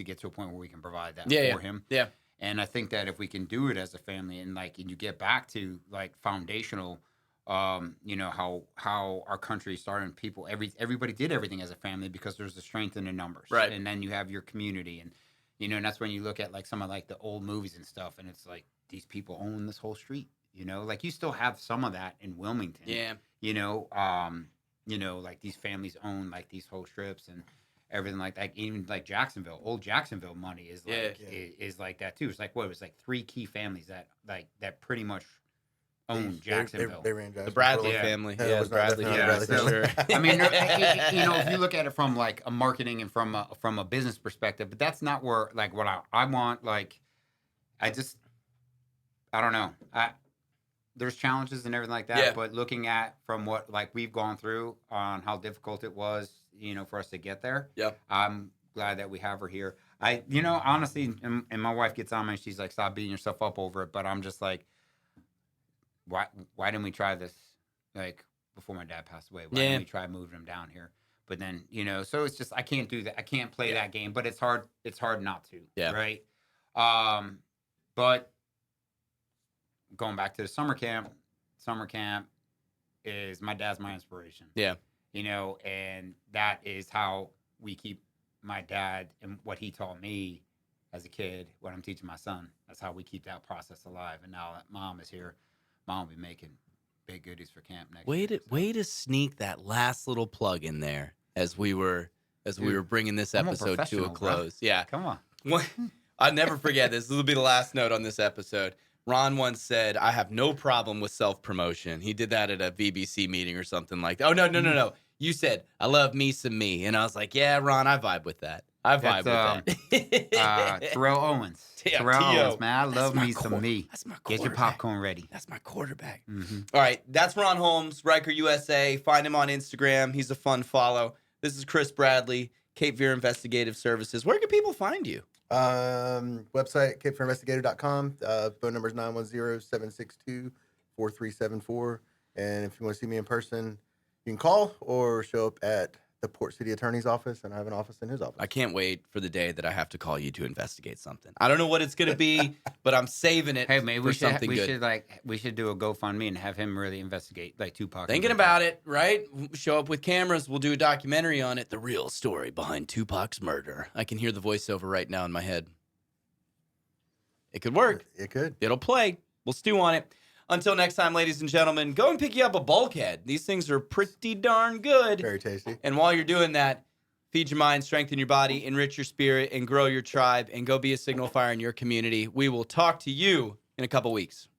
Speaker 3: get to a point where we can provide that for him. Yeah. And I think that if we can do it as a family, and you get back to like foundational, how our country started, and people, everybody did everything as a family because there's the strength in the numbers. Right. And then you have your community, and, and that's when you look at like some of like the old movies and stuff, and it's like, these people own this whole street, like you still have some of that in Wilmington. Yeah. Like these families own like these whole strips and everything like that. Even like Jacksonville, old Jacksonville money is like is like that too. It's like it was like 3 key families that pretty much own Jacksonville.
Speaker 2: They ran Jacksonville.
Speaker 1: The Bradley family.
Speaker 2: Yeah,
Speaker 1: the Bradley family.
Speaker 3: So,
Speaker 1: sure.
Speaker 3: I mean, if you look at it from like a marketing and from a business perspective, but that's not where like what I want. Like, I don't know. There's challenges and everything like that, but looking at from what like we've gone through on how difficult it was, for us to get there. Yeah. I'm glad that we have her here. Honestly, and my wife gets on me and she's like, stop beating yourself up over it. But I'm just like, why didn't we try this like before my dad passed away? Why didn't we try moving him down here? But then, so it's just, I can't do that. I can't play that game, but it's hard not to. Yeah. Right. But going back to the summer camp is my dad's my inspiration. Yeah. And that is how we keep my dad and what he taught me as a kid, what I'm teaching my son. That's how we keep that process alive. And now that mom is here, mom will be making big goodies for camp next year. Way
Speaker 1: to sneak that last little plug in there as we were bringing this episode to a close. Bro. Yeah.
Speaker 3: Come on.
Speaker 1: I'll never forget this. This will be the last note on this episode. Ron once said, I have no problem with self-promotion. He did that at a VBC meeting or something like that. Oh, no. You said, I love me some me. And I was like, yeah, Ron, I vibe with that. I vibe with that.
Speaker 3: Terrell Owens.
Speaker 1: Yeah,
Speaker 3: Terrell
Speaker 1: T.O.
Speaker 3: Owens, man. I love me some me.
Speaker 1: That's my
Speaker 3: Get your popcorn ready.
Speaker 1: That's my quarterback.
Speaker 3: Mm-hmm.
Speaker 1: All right. That's Ron Holmes, Riker USA. Find him on Instagram. He's a fun follow. This is Chris Bradley, Cape Fear Investigative Services. Where can people find you?
Speaker 2: Website, capefearinvestigator.com. Phone number is 910-762-4374. And if you want to see me in person, you can call or show up at the Port City Attorney's office, and I have an office in his office.
Speaker 1: I can't wait for the day that I have to call you to investigate something. I don't know what it's going to be, but I'm saving it.
Speaker 3: Hey, maybe
Speaker 1: for something good.
Speaker 3: We should do a GoFundMe and have him really investigate like Tupac.
Speaker 1: Thinking about it, right? Show up with cameras. We'll do a documentary on it. The real story behind Tupac's murder. I can hear the voiceover right now in my head. It could work.
Speaker 2: It could.
Speaker 1: It'll play. We'll stew on it. Until next time, ladies and gentlemen, go and pick you up a bulkhead. These things are pretty darn good.
Speaker 2: Very tasty.
Speaker 1: And while you're doing that, feed your mind, strengthen your body, enrich your spirit, and grow your tribe, and go be a signal fire in your community. We will talk to you in a couple weeks.